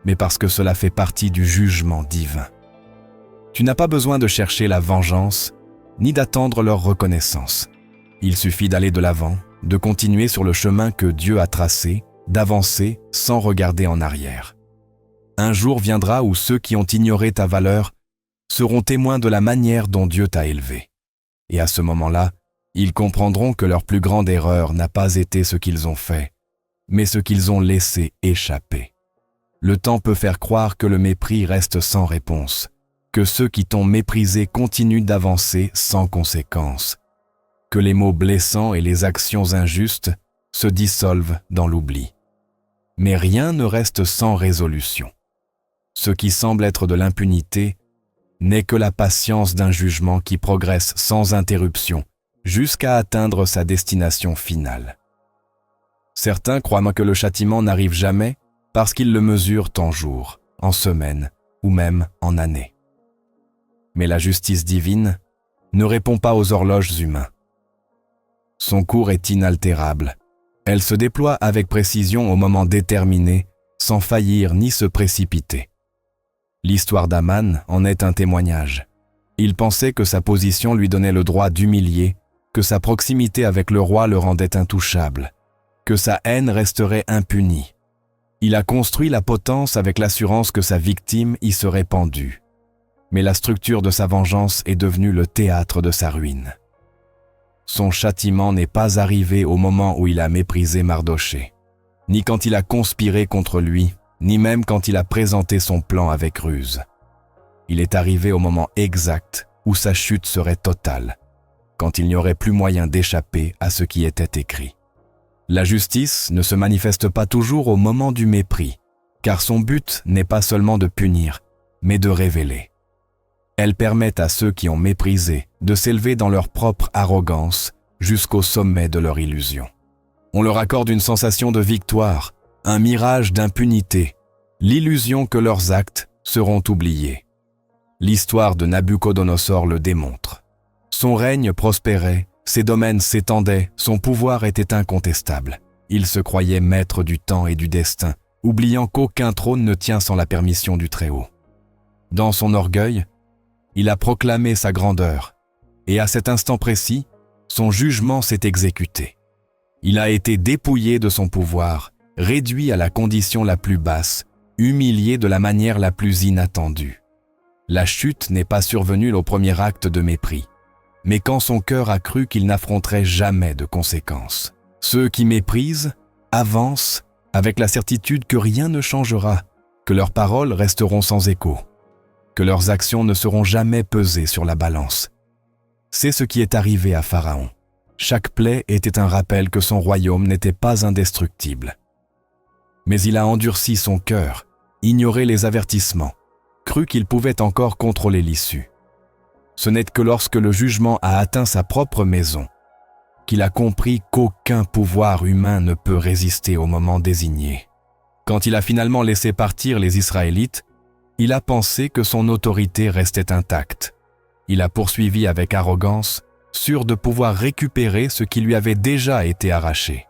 Speaker 1: mais parce que cela fait partie du jugement divin. Tu n'as pas besoin de chercher la vengeance, ni d'attendre leur reconnaissance. Il suffit d'aller de l'avant, de continuer sur le chemin que Dieu a tracé, d'avancer sans regarder en arrière. Un jour viendra où ceux qui ont ignoré ta valeur seront témoins de la manière dont Dieu t'a élevé. Et à ce moment-là, ils comprendront que leur plus grande erreur n'a pas été ce qu'ils ont fait, mais ce qu'ils ont laissé échapper. Le temps peut faire croire que le mépris reste sans réponse, que ceux qui t'ont méprisé continuent d'avancer sans conséquence, que les mots blessants et les actions injustes se dissolvent dans l'oubli. Mais rien ne reste sans résolution. Ce qui semble être de l'impunité n'est que la patience d'un jugement qui progresse sans interruption jusqu'à atteindre sa destination finale. Certains croient que le châtiment n'arrive jamais parce qu'ils le mesurent en jours, en semaines ou même en années. Mais la justice divine ne répond pas aux horloges humaines. Son cours est inaltérable. Elle se déploie avec précision au moment déterminé, sans faillir ni se précipiter. L'histoire d'Aman en est un témoignage. Il pensait que sa position lui donnait le droit d'humilier, que sa proximité avec le roi le rendait intouchable, que sa haine resterait impunie. Il a construit la potence avec l'assurance que sa victime y serait pendue. Mais la structure de sa vengeance est devenue le théâtre de sa ruine. Son châtiment n'est pas arrivé au moment où il a méprisé Mardochée, ni quand il a conspiré contre lui, ni même quand il a présenté son plan avec ruse. Il est arrivé au moment exact où sa chute serait totale, quand il n'y aurait plus moyen d'échapper à ce qui était écrit. La justice ne se manifeste pas toujours au moment du mépris, car son but n'est pas seulement de punir, mais de révéler. Elle permet à ceux qui ont méprisé de s'élever dans leur propre arrogance jusqu'au sommet de leur illusion. On leur accorde une sensation de victoire, un mirage d'impunité, l'illusion que leurs actes seront oubliés. L'histoire de Nabuchodonosor le démontre. Son règne prospérait, ses domaines s'étendaient, son pouvoir était incontestable. Il se croyait maître du temps et du destin, oubliant qu'aucun trône ne tient sans la permission du Très-Haut. Dans son orgueil, il a proclamé sa grandeur, et à cet instant précis, son jugement s'est exécuté. Il a été dépouillé de son pouvoir, réduit à la condition la plus basse, humilié de la manière la plus inattendue. La chute n'est pas survenue au premier acte de mépris, mais quand son cœur a cru qu'il n'affronterait jamais de conséquences. Ceux qui méprisent avancent avec la certitude que rien ne changera, que leurs paroles resteront sans écho, que leurs actions ne seront jamais pesées sur la balance. C'est ce qui est arrivé à Pharaon. Chaque plaie était un rappel que son royaume n'était pas indestructible. Mais il a endurci son cœur, ignoré les avertissements, cru qu'il pouvait encore contrôler l'issue. Ce n'est que lorsque le jugement a atteint sa propre maison qu'il a compris qu'aucun pouvoir humain ne peut résister au moment désigné. Quand il a finalement laissé partir les Israélites, il a pensé que son autorité restait intacte. Il a poursuivi avec arrogance, sûr de pouvoir récupérer ce qui lui avait déjà été arraché.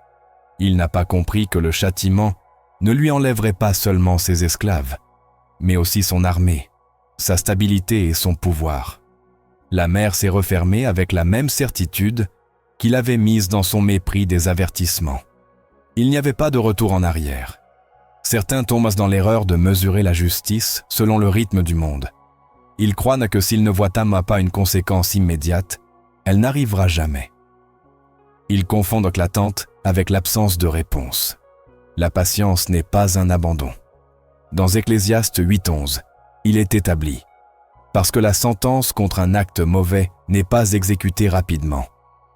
Speaker 1: Il n'a pas compris que le châtiment ne lui enlèverait pas seulement ses esclaves, mais aussi son armée, sa stabilité et son pouvoir. La mer s'est refermée avec la même certitude qu'il avait mise dans son mépris des avertissements. Il n'y avait pas de retour en arrière. Certains tombent dans l'erreur de mesurer la justice selon le rythme du monde. Ils croient que s'ils ne voient pas une conséquence immédiate, elle n'arrivera jamais. Ils confondent l'attente avec l'absence de réponse. La patience n'est pas un abandon. Dans Ecclésiaste 8:11, il est établi « Parce que la sentence contre un acte mauvais n'est pas exécutée rapidement.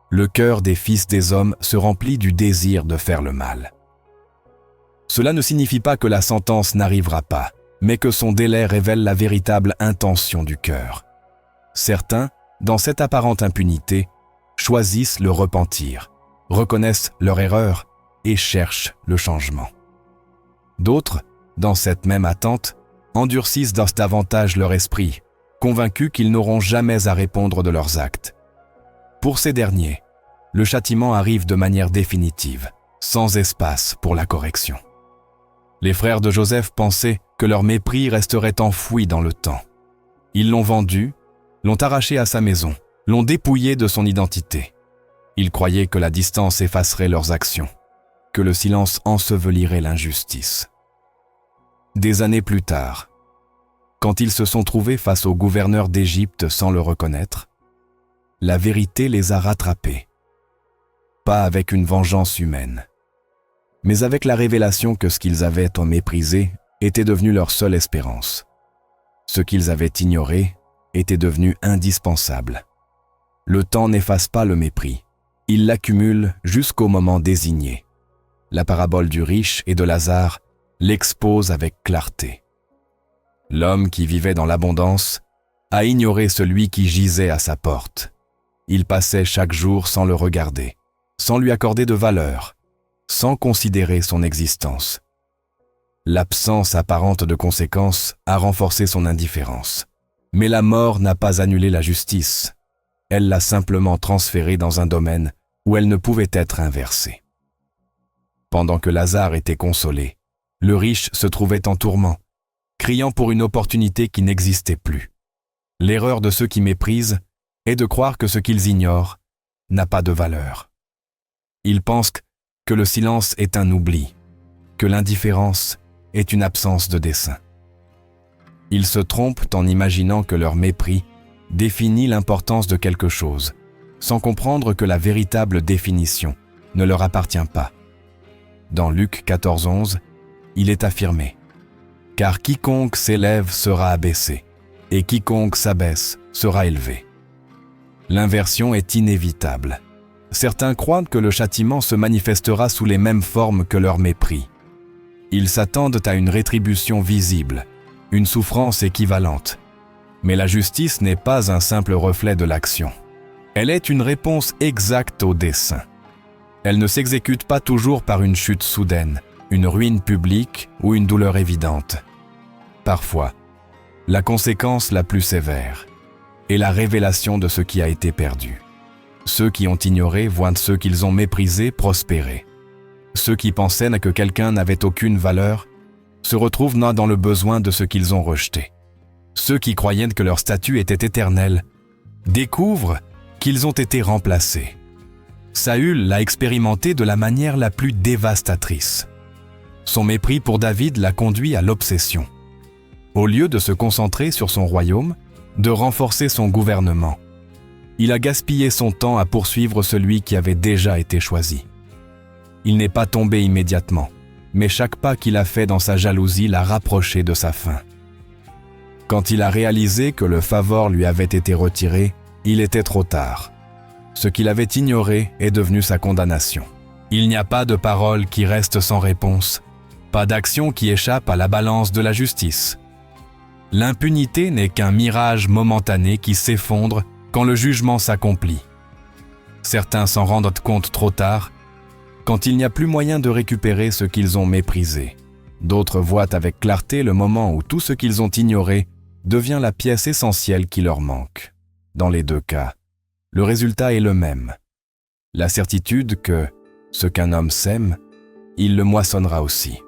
Speaker 1: Le cœur des fils des hommes se remplit du désir de faire le mal. » Cela ne signifie pas que la sentence n'arrivera pas, mais que son délai révèle la véritable intention du cœur. Certains, dans cette apparente impunité, choisissent le repentir, reconnaissent leur erreur et cherchent le changement. D'autres, dans cette même attente, endurcissent davantage leur esprit, convaincus qu'ils n'auront jamais à répondre de leurs actes. Pour ces derniers, le châtiment arrive de manière définitive, sans espace pour la correction. Les frères de Joseph pensaient que leur mépris resterait enfoui dans le temps. Ils l'ont vendu, l'ont arraché à sa maison, l'ont dépouillé de son identité. Ils croyaient que la distance effacerait leurs actions, que le silence ensevelirait l'injustice. Des années plus tard, quand ils se sont trouvés face au gouverneur d'Égypte sans le reconnaître, la vérité les a rattrapés. Pas avec une vengeance humaine, mais avec la révélation que ce qu'ils avaient tant méprisé était devenu leur seule espérance. Ce qu'ils avaient ignoré était devenu indispensable. Le temps n'efface pas le mépris, il l'accumule jusqu'au moment désigné. La parabole du riche et de Lazare l'expose avec clarté. L'homme qui vivait dans l'abondance a ignoré celui qui gisait à sa porte. Il passait chaque jour sans le regarder, sans lui accorder de valeur, sans considérer son existence. L'absence apparente de conséquences a renforcé son indifférence. Mais la mort n'a pas annulé la justice. Elle l'a simplement transférée dans un domaine où elle ne pouvait être inversée. Pendant que Lazare était consolé, le riche se trouvait en tourment, criant pour une opportunité qui n'existait plus. L'erreur de ceux qui méprisent est de croire que ce qu'ils ignorent n'a pas de valeur. Ils pensent que le silence est un oubli, que l'indifférence est une absence de dessein. Ils se trompent en imaginant que leur mépris définit l'importance de quelque chose, sans comprendre que la véritable définition ne leur appartient pas. Dans Luc 14:11, il est affirmé « Car quiconque s'élève sera abaissé, et quiconque s'abaisse sera élevé. » L'inversion est inévitable. Certains croient que le châtiment se manifestera sous les mêmes formes que leur mépris. Ils s'attendent à une rétribution visible, une souffrance équivalente. Mais la justice n'est pas un simple reflet de l'action. Elle est une réponse exacte au dessein. Elle ne s'exécute pas toujours par une chute soudaine, une ruine publique ou une douleur évidente. Parfois, la conséquence la plus sévère est la révélation de ce qui a été perdu. Ceux qui ont ignoré voient ceux qu'ils ont méprisés prospérer. Ceux qui pensaient que quelqu'un n'avait aucune valeur se retrouvent dans le besoin de ce qu'ils ont rejeté. Ceux qui croyaient que leur statut était éternel découvrent qu'ils ont été remplacés. Saül l'a expérimenté de la manière la plus dévastatrice. Son mépris pour David l'a conduit à l'obsession. Au lieu de se concentrer sur son royaume, de renforcer son gouvernement, il a gaspillé son temps à poursuivre celui qui avait déjà été choisi. Il n'est pas tombé immédiatement, mais chaque pas qu'il a fait dans sa jalousie l'a rapproché de sa fin. Quand il a réalisé que le favor lui avait été retiré, il était trop tard. Ce qu'il avait ignoré est devenu sa condamnation. Il n'y a pas de parole qui reste sans réponse, pas d'action qui échappe à la balance de la justice. L'impunité n'est qu'un mirage momentané qui s'effondre quand le jugement s'accomplit. Certains s'en rendent compte trop tard, quand il n'y a plus moyen de récupérer ce qu'ils ont méprisé. D'autres voient avec clarté le moment où tout ce qu'ils ont ignoré devient la pièce essentielle qui leur manque. Dans les deux cas, le résultat est le même. La certitude que ce qu'un homme sème, il le moissonnera aussi.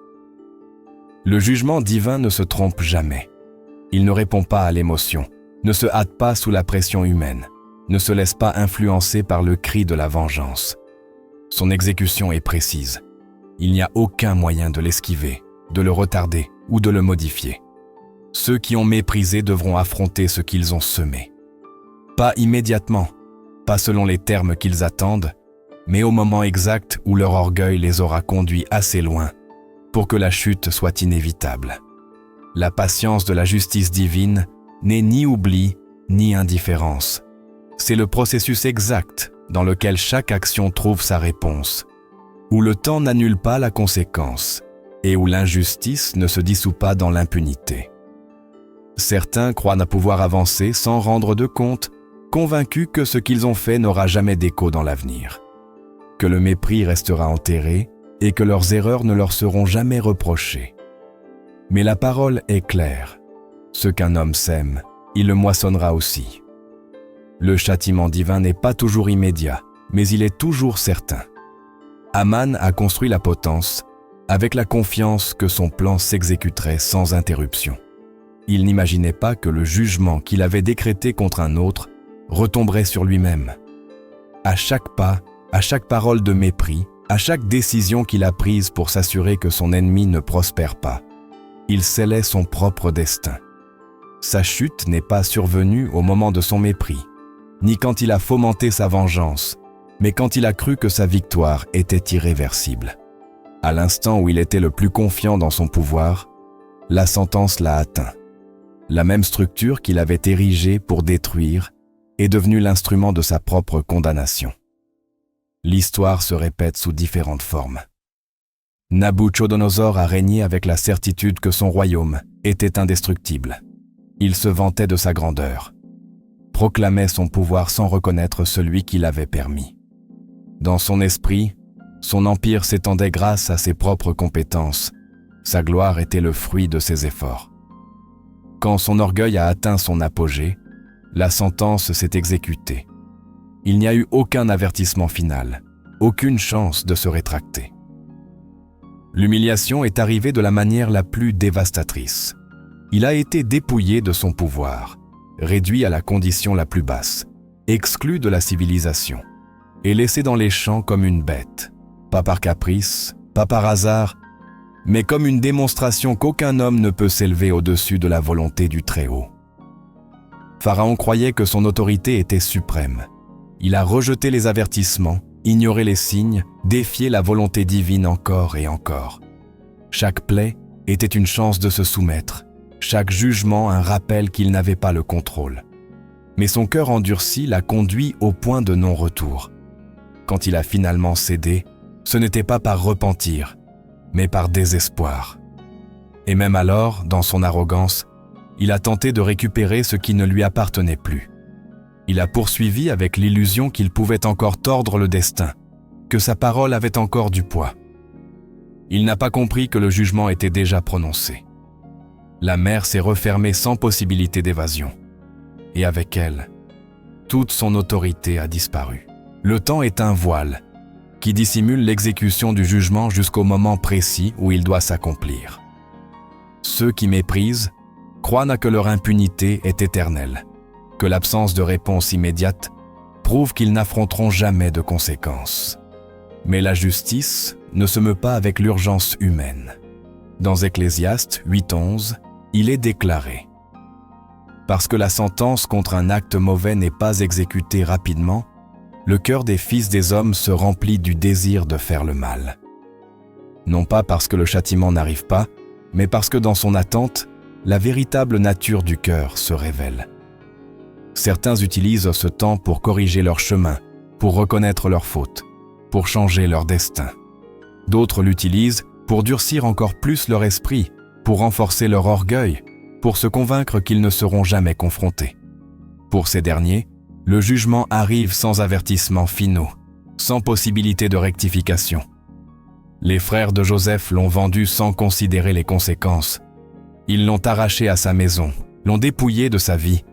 Speaker 1: Le jugement divin ne se trompe jamais. Il ne répond pas à l'émotion, ne se hâte pas sous la pression humaine, ne se laisse pas influencer par le cri de la vengeance. Son exécution est précise. Il n'y a aucun moyen de l'esquiver, de le retarder ou de le modifier. Ceux qui ont méprisé devront affronter ce qu'ils ont semé. Pas immédiatement, pas selon les termes qu'ils attendent, mais au moment exact où leur orgueil les aura conduits assez loin pour que la chute soit inévitable. La patience de la justice divine n'est ni oubli ni indifférence. C'est le processus exact dans lequel chaque action trouve sa réponse, où le temps n'annule pas la conséquence et où l'injustice ne se dissout pas dans l'impunité. Certains croient pouvoir avancer sans rendre de compte, convaincus que ce qu'ils ont fait n'aura jamais d'écho dans l'avenir, que le mépris restera enterré et que leurs erreurs ne leur seront jamais reprochées. Mais la parole est claire. Ce qu'un homme sème, il le moissonnera aussi. Le châtiment divin n'est pas toujours immédiat, mais il est toujours certain. Aman a construit la potence avec la confiance que son plan s'exécuterait sans interruption. Il n'imaginait pas que le jugement qu'il avait décrété contre un autre retomberait sur lui-même. À chaque pas, à chaque parole de mépris, à chaque décision qu'il a prise pour s'assurer que son ennemi ne prospère pas, il scellait son propre destin. Sa chute n'est pas survenue au moment de son mépris, ni quand il a fomenté sa vengeance, mais quand il a cru que sa victoire était irréversible. À l'instant où il était le plus confiant dans son pouvoir, la sentence l'a atteint. La même structure qu'il avait érigée pour détruire est devenue l'instrument de sa propre condamnation. L'histoire se répète sous différentes formes. Nabuchodonosor a régné avec la certitude que son royaume était indestructible. Il se vantait de sa grandeur, proclamait son pouvoir sans reconnaître celui qui l'avait permis. Dans son esprit, son empire s'étendait grâce à ses propres compétences. Sa gloire était le fruit de ses efforts. Quand son orgueil a atteint son apogée, la sentence s'est exécutée. Il n'y a eu aucun avertissement final, aucune chance de se rétracter. L'humiliation est arrivée de la manière la plus dévastatrice. Il a été dépouillé de son pouvoir, réduit à la condition la plus basse, exclu de la civilisation, et laissé dans les champs comme une bête, pas par caprice, pas par hasard, mais comme une démonstration qu'aucun homme ne peut s'élever au-dessus de la volonté du Très-Haut. Pharaon croyait que son autorité était suprême. Il a rejeté les avertissements, ignoré les signes, défié la volonté divine encore et encore. Chaque plaie était une chance de se soumettre, chaque jugement un rappel qu'il n'avait pas le contrôle. Mais son cœur endurci l'a conduit au point de non-retour. Quand il a finalement cédé, ce n'était pas par repentir, mais par désespoir. Et même alors, dans son arrogance, il a tenté de récupérer ce qui ne lui appartenait plus. Il a poursuivi avec l'illusion qu'il pouvait encore tordre le destin, que sa parole avait encore du poids. Il n'a pas compris que le jugement était déjà prononcé. La mer s'est refermée sans possibilité d'évasion. Et avec elle, toute son autorité a disparu. Le temps est un voile qui dissimule l'exécution du jugement jusqu'au moment précis où il doit s'accomplir. Ceux qui méprisent croient que leur impunité est éternelle, que l'absence de réponse immédiate prouve qu'ils n'affronteront jamais de conséquences. Mais la justice ne se meut pas avec l'urgence humaine. Dans Ecclésiaste 8:11, il est déclaré « Parce que la sentence contre un acte mauvais n'est pas exécutée rapidement, le cœur des fils des hommes se remplit du désir de faire le mal. » Non pas parce que le châtiment n'arrive pas, mais parce que dans son attente, la véritable nature du cœur se révèle. Certains utilisent ce temps pour corriger leur chemin, pour reconnaître leurs fautes, pour changer leur destin. D'autres l'utilisent pour durcir encore plus leur esprit, pour renforcer leur orgueil, pour se convaincre qu'ils ne seront jamais confrontés. Pour ces derniers, le jugement arrive sans avertissement finaux, sans possibilité de rectification. Les frères de Joseph l'ont vendu sans considérer les conséquences. Ils l'ont arraché à sa maison, l'ont dépouillé de sa vie,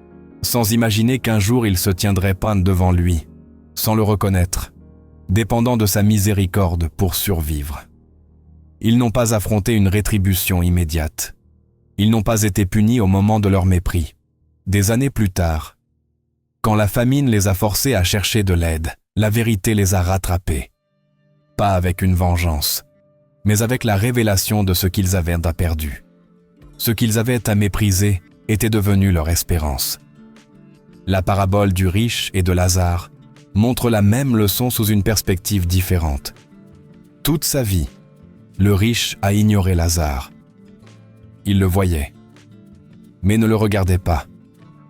Speaker 1: sans imaginer qu'un jour il se tiendrait pas devant lui, sans le reconnaître, dépendant de sa miséricorde pour survivre. Ils n'ont pas affronté une rétribution immédiate. Ils n'ont pas été punis au moment de leur mépris. Des années plus tard, quand la famine les a forcés à chercher de l'aide, la vérité les a rattrapés. Pas avec une vengeance, mais avec la révélation de ce qu'ils avaient à perdu. Ce qu'ils avaient à mépriser était devenu leur espérance. La parabole du riche et de Lazare montre la même leçon sous une perspective différente. Toute sa vie, le riche a ignoré Lazare. Il le voyait, mais ne le regardait pas.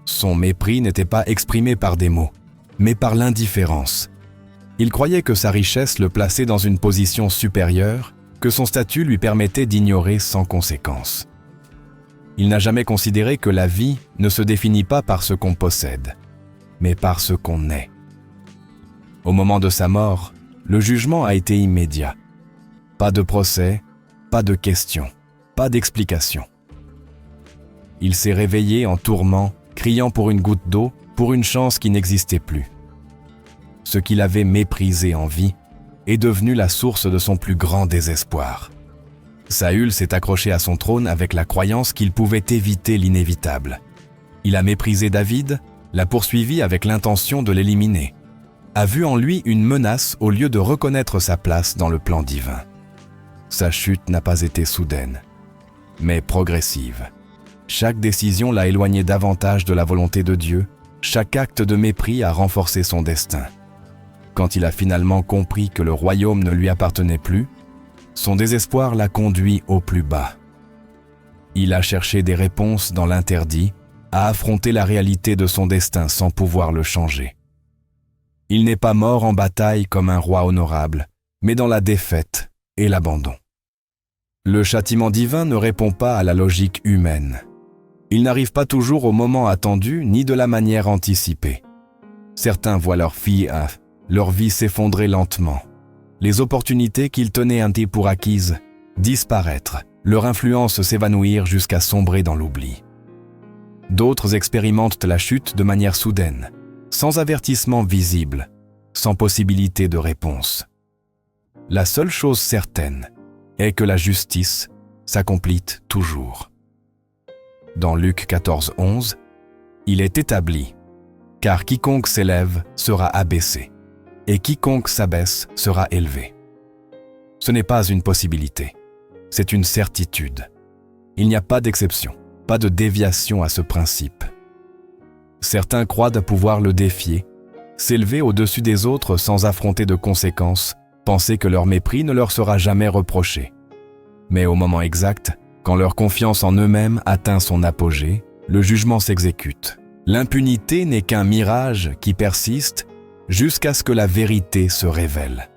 Speaker 1: Son mépris n'était pas exprimé par des mots, mais par l'indifférence. Il croyait que sa richesse le plaçait dans une position supérieure, que son statut lui permettait d'ignorer sans conséquence. Il n'a jamais considéré que la vie ne se définit pas par ce qu'on possède, mais par ce qu'on est. Au moment de sa mort, le jugement a été immédiat. Pas de procès, pas de questions, pas d'explication. Il s'est réveillé en tourment, criant pour une goutte d'eau, pour une chance qui n'existait plus. Ce qu'il avait méprisé en vie est devenu la source de son plus grand désespoir. Saül s'est accroché à son trône avec la croyance qu'il pouvait éviter l'inévitable. Il a méprisé David, l'a poursuivi avec l'intention de l'éliminer, a vu en lui une menace au lieu de reconnaître sa place dans le plan divin. Sa chute n'a pas été soudaine. mais progressive. Chaque décision l'a éloigné davantage de la volonté de Dieu, chaque acte de mépris a renforcé son destin. Quand il a finalement compris que le royaume ne lui appartenait plus, son désespoir l'a conduit au plus bas. Il a cherché des réponses dans l'interdit, a affronté la réalité de son destin sans pouvoir le changer. Il n'est pas mort en bataille comme un roi honorable, mais dans la défaite et l'abandon. Le châtiment divin ne répond pas à la logique humaine. Il n'arrive pas toujours au moment attendu ni de la manière anticipée. Certains voient leur vie s'effondrer lentement. Les opportunités qu'ils tenaient un temps pour acquises disparaître, leur influence s'évanouir jusqu'à sombrer dans l'oubli. D'autres expérimentent la chute de manière soudaine, sans avertissement visible, sans possibilité de réponse. La seule chose certaine est que la justice s'accomplit toujours. Dans Luc 14:11, il est établi, car quiconque s'élève sera abaissé, et quiconque s'abaisse sera élevé. Ce n'est pas une possibilité, c'est une certitude. Il n'y a pas d'exception, pas de déviation à ce principe. Certains croient de pouvoir le défier, s'élever au-dessus des autres sans affronter de conséquences, penser que leur mépris ne leur sera jamais reproché. Mais au moment exact, quand leur confiance en eux-mêmes atteint son apogée, le jugement s'exécute. L'impunité n'est qu'un mirage qui persiste jusqu'à ce que la vérité se révèle.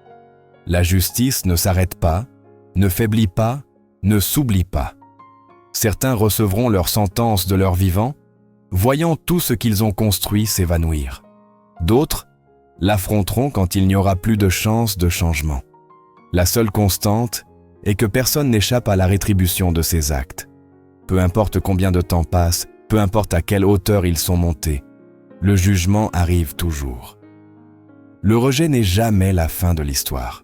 Speaker 1: La justice ne s'arrête pas, ne faiblit pas, ne s'oublie pas. Certains recevront leur sentence de leur vivant, voyant tout ce qu'ils ont construit s'évanouir. D'autres l'affronteront quand il n'y aura plus de chance de changement. La seule constante est que personne n'échappe à la rétribution de ses actes. Peu importe combien de temps passe, peu importe à quelle hauteur ils sont montés, le jugement arrive toujours. Le rejet n'est jamais la fin de l'histoire.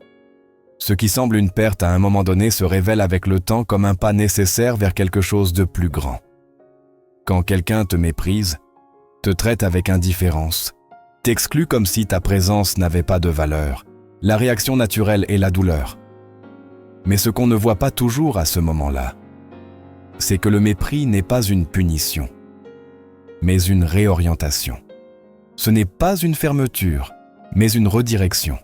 Speaker 1: Ce qui semble une perte à un moment donné se révèle avec le temps comme un pas nécessaire vers quelque chose de plus grand. Quand quelqu'un te méprise, te traite avec indifférence, t'exclut comme si ta présence n'avait pas de valeur, la réaction naturelle est la douleur. Mais ce qu'on ne voit pas toujours à ce moment-là, c'est que le mépris n'est pas une punition, mais une réorientation. Ce n'est pas une fermeture, mais une redirection.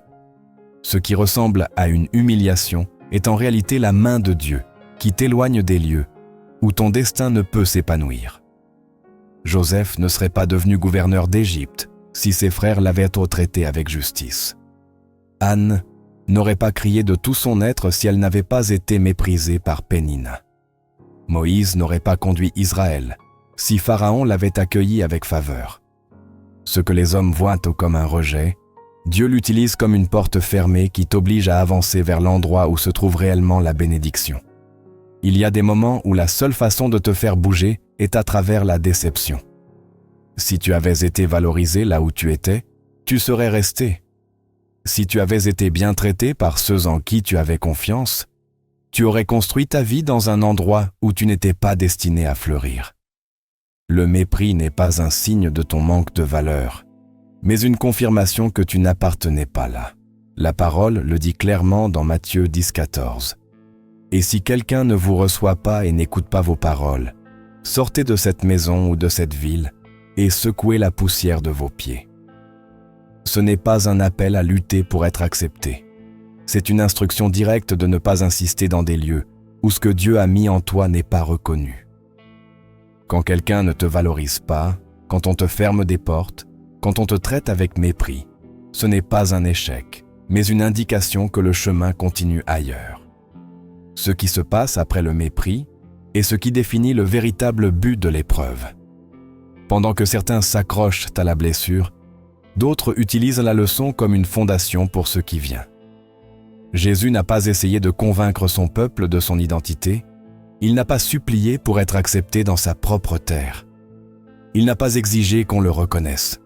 Speaker 1: Ce qui ressemble à une humiliation est en réalité la main de Dieu qui t'éloigne des lieux où ton destin ne peut s'épanouir. Joseph ne serait pas devenu gouverneur d'Égypte si ses frères l'avaient traité avec justice. Anne n'aurait pas crié de tout son être si elle n'avait pas été méprisée par Pénina. Moïse n'aurait pas conduit Israël si Pharaon l'avait accueilli avec faveur. Ce que les hommes voient comme un rejet, Dieu l'utilise comme une porte fermée qui t'oblige à avancer vers l'endroit où se trouve réellement la bénédiction. Il y a des moments où la seule façon de te faire bouger est à travers la déception. Si tu avais été valorisé là où tu étais, tu serais resté. Si tu avais été bien traité par ceux en qui tu avais confiance, tu aurais construit ta vie dans un endroit où tu n'étais pas destiné à fleurir. Le mépris n'est pas un signe de ton manque de valeur, mais une confirmation que tu n'appartenais pas là. La parole le dit clairement dans Matthieu 10,14. « Et si quelqu'un ne vous reçoit pas et n'écoute pas vos paroles, sortez de cette maison ou de cette ville et secouez la poussière de vos pieds. » Ce n'est pas un appel à lutter pour être accepté. C'est une instruction directe de ne pas insister dans des lieux où ce que Dieu a mis en toi n'est pas reconnu. Quand quelqu'un ne te valorise pas, quand on te ferme des portes, quand on te traite avec mépris, ce n'est pas un échec, mais une indication que le chemin continue ailleurs. Ce qui se passe après le mépris est ce qui définit le véritable but de l'épreuve. Pendant que certains s'accrochent à la blessure, d'autres utilisent la leçon comme une fondation pour ce qui vient. Jésus n'a pas essayé de convaincre son peuple de son identité, il n'a pas supplié pour être accepté dans sa propre terre. Il n'a pas exigé qu'on le reconnaisse.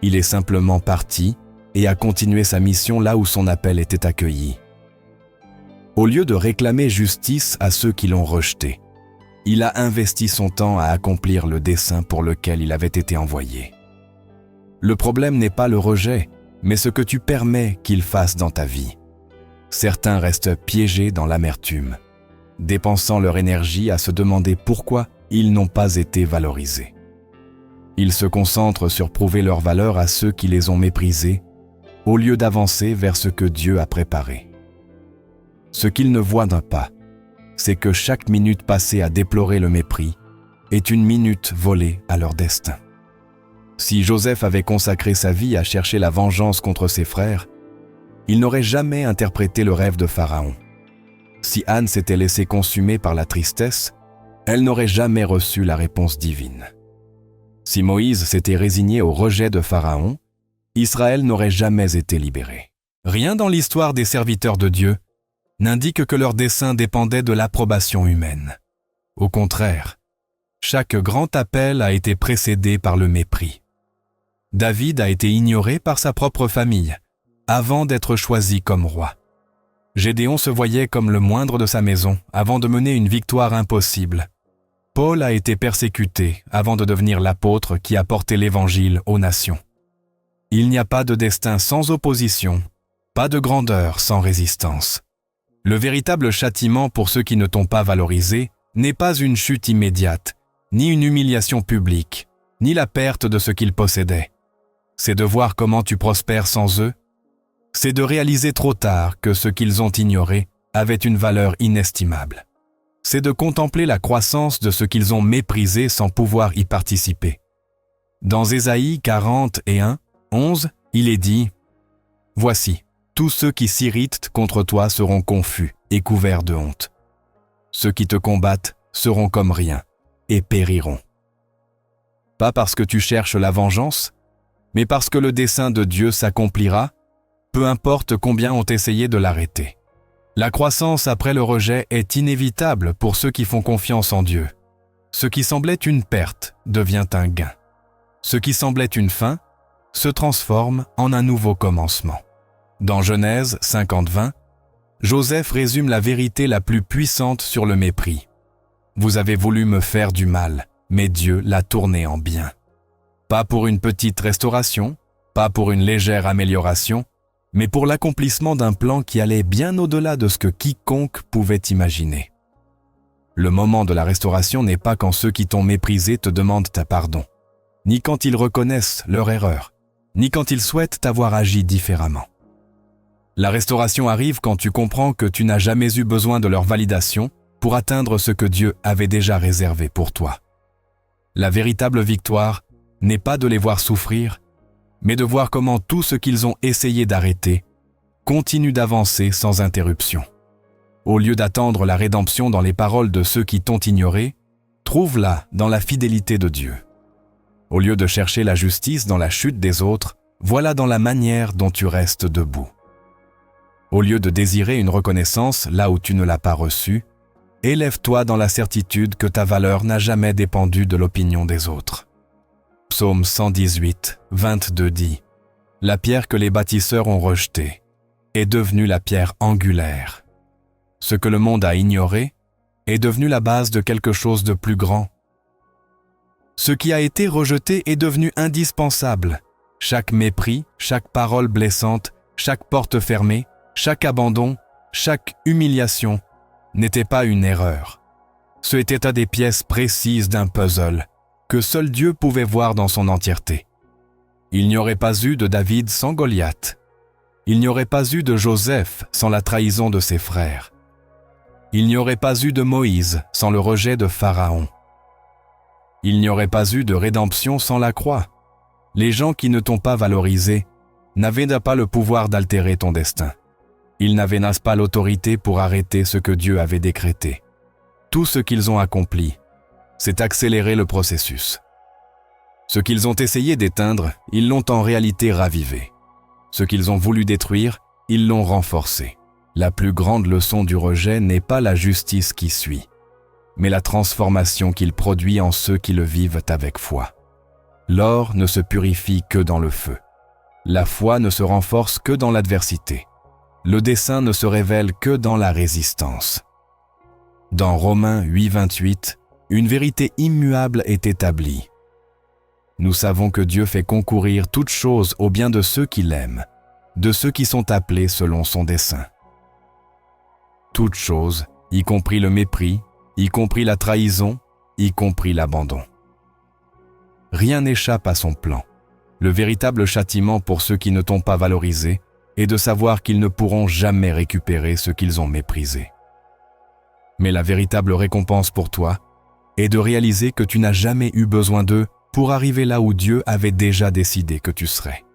Speaker 1: Il est simplement parti et a continué sa mission là où son appel était accueilli. Au lieu de réclamer justice à ceux qui l'ont rejeté, il a investi son temps à accomplir le dessein pour lequel il avait été envoyé. Le problème n'est pas le rejet, mais ce que tu permets qu'il fasse dans ta vie. Certains restent piégés dans l'amertume. dépensant leur énergie à se demander pourquoi ils n'ont pas été valorisés. Ils se concentrent sur prouver leur valeur à ceux qui les ont méprisés, au lieu d'avancer vers ce que Dieu a préparé. Ce qu'ils ne voient pas, c'est que chaque minute passée à déplorer le mépris est une minute volée à leur destin. Si Joseph avait consacré sa vie à chercher la vengeance contre ses frères, il n'aurait jamais interprété le rêve de Pharaon. Si Anne s'était laissée consumer par la tristesse, elle n'aurait jamais reçu la réponse divine. Si Moïse s'était résigné au rejet de Pharaon, Israël n'aurait jamais été libéré. Rien dans l'histoire des serviteurs de Dieu n'indique que leur dessein dépendait de l'approbation humaine. Au contraire, chaque grand appel a été précédé par le mépris. David a été ignoré par sa propre famille, avant d'être choisi comme roi. Gédéon se voyait comme le moindre de sa maison, avant de mener une victoire impossible. Paul a été persécuté avant de devenir l'apôtre qui a porté l'Évangile aux nations. Il n'y a pas de destin sans opposition, pas de grandeur sans résistance. Le véritable châtiment pour ceux qui ne t'ont pas valorisé n'est pas une chute immédiate, ni une humiliation publique, ni la perte de ce qu'ils possédaient. C'est de voir comment tu prospères sans eux. C'est de réaliser trop tard que ce qu'ils ont ignoré avait une valeur inestimable. C'est de contempler la croissance de ce qu'ils ont méprisé sans pouvoir y participer. Dans Ésaïe 40:1, 11, il est dit « Voici, tous ceux qui s'irritent contre toi seront confus et couverts de honte. Ceux qui te combattent seront comme rien et périront. » Pas parce que tu cherches la vengeance, mais parce que le dessein de Dieu s'accomplira, peu importe combien ont essayé de l'arrêter. La croissance après le rejet est inévitable pour ceux qui font confiance en Dieu. Ce qui semblait une perte devient un gain. Ce qui semblait une fin se transforme en un nouveau commencement. Dans Genèse 50:20, Joseph résume la vérité la plus puissante sur le mépris. « Vous avez voulu me faire du mal, mais Dieu l'a tourné en bien. » Pas pour une petite restauration, pas pour une légère amélioration, mais pour l'accomplissement d'un plan qui allait bien au-delà de ce que quiconque pouvait imaginer. Le moment de la restauration n'est pas quand ceux qui t'ont méprisé te demandent ta pardon, ni quand ils reconnaissent leur erreur, ni quand ils souhaitent t'avoir agi différemment. La restauration arrive quand tu comprends que tu n'as jamais eu besoin de leur validation pour atteindre ce que Dieu avait déjà réservé pour toi. La véritable victoire n'est pas de les voir souffrir, mais de voir comment tout ce qu'ils ont essayé d'arrêter continue d'avancer sans interruption. Au lieu d'attendre la rédemption dans les paroles de ceux qui t'ont ignoré, trouve-la dans la fidélité de Dieu. Au lieu de chercher la justice dans la chute des autres, voilà dans la manière dont tu restes debout. Au lieu de désirer une reconnaissance là où tu ne l'as pas reçue, élève-toi dans la certitude que ta valeur n'a jamais dépendu de l'opinion des autres. Psaume 118, 22 dit « La pierre que les bâtisseurs ont rejetée est devenue la pierre angulaire. Ce que le monde a ignoré est devenu la base de quelque chose de plus grand. Ce qui a été rejeté est devenu indispensable. Chaque mépris, chaque parole blessante, chaque porte fermée, chaque abandon, chaque humiliation n'était pas une erreur. Ce était à des pièces précises d'un puzzle que seul Dieu pouvait voir dans son entièreté. Il n'y aurait pas eu de David sans Goliath. Il n'y aurait pas eu de Joseph sans la trahison de ses frères. Il n'y aurait pas eu de Moïse sans le rejet de Pharaon. Il n'y aurait pas eu de rédemption sans la croix. Les gens qui ne t'ont pas valorisé n'avaient pas le pouvoir d'altérer ton destin. Ils n'avaient pas l'autorité pour arrêter ce que Dieu avait décrété. Tout ce qu'ils ont accompli, c'est accélérer le processus. Ce qu'ils ont essayé d'éteindre, ils l'ont en réalité ravivé. Ce qu'ils ont voulu détruire, ils l'ont renforcé. La plus grande leçon du rejet n'est pas la justice qui suit, mais la transformation qu'il produit en ceux qui le vivent avec foi. L'or ne se purifie que dans le feu. La foi ne se renforce que dans l'adversité. Le dessein ne se révèle que dans la résistance. Dans Romains 8:28, une vérité immuable est établie. Nous savons que Dieu fait concourir toutes choses au bien de ceux qui l'aiment, de ceux qui sont appelés selon son dessein. Toutes choses y compris le mépris, y compris la trahison, y compris l'abandon. Rien n'échappe à son plan. Le véritable châtiment pour ceux qui ne t'ont pas valorisé est de savoir qu'ils ne pourront jamais récupérer ce qu'ils ont méprisé. Mais la véritable récompense pour toi est de réaliser que tu n'as jamais eu besoin d'eux pour arriver là où Dieu avait déjà décidé que tu serais.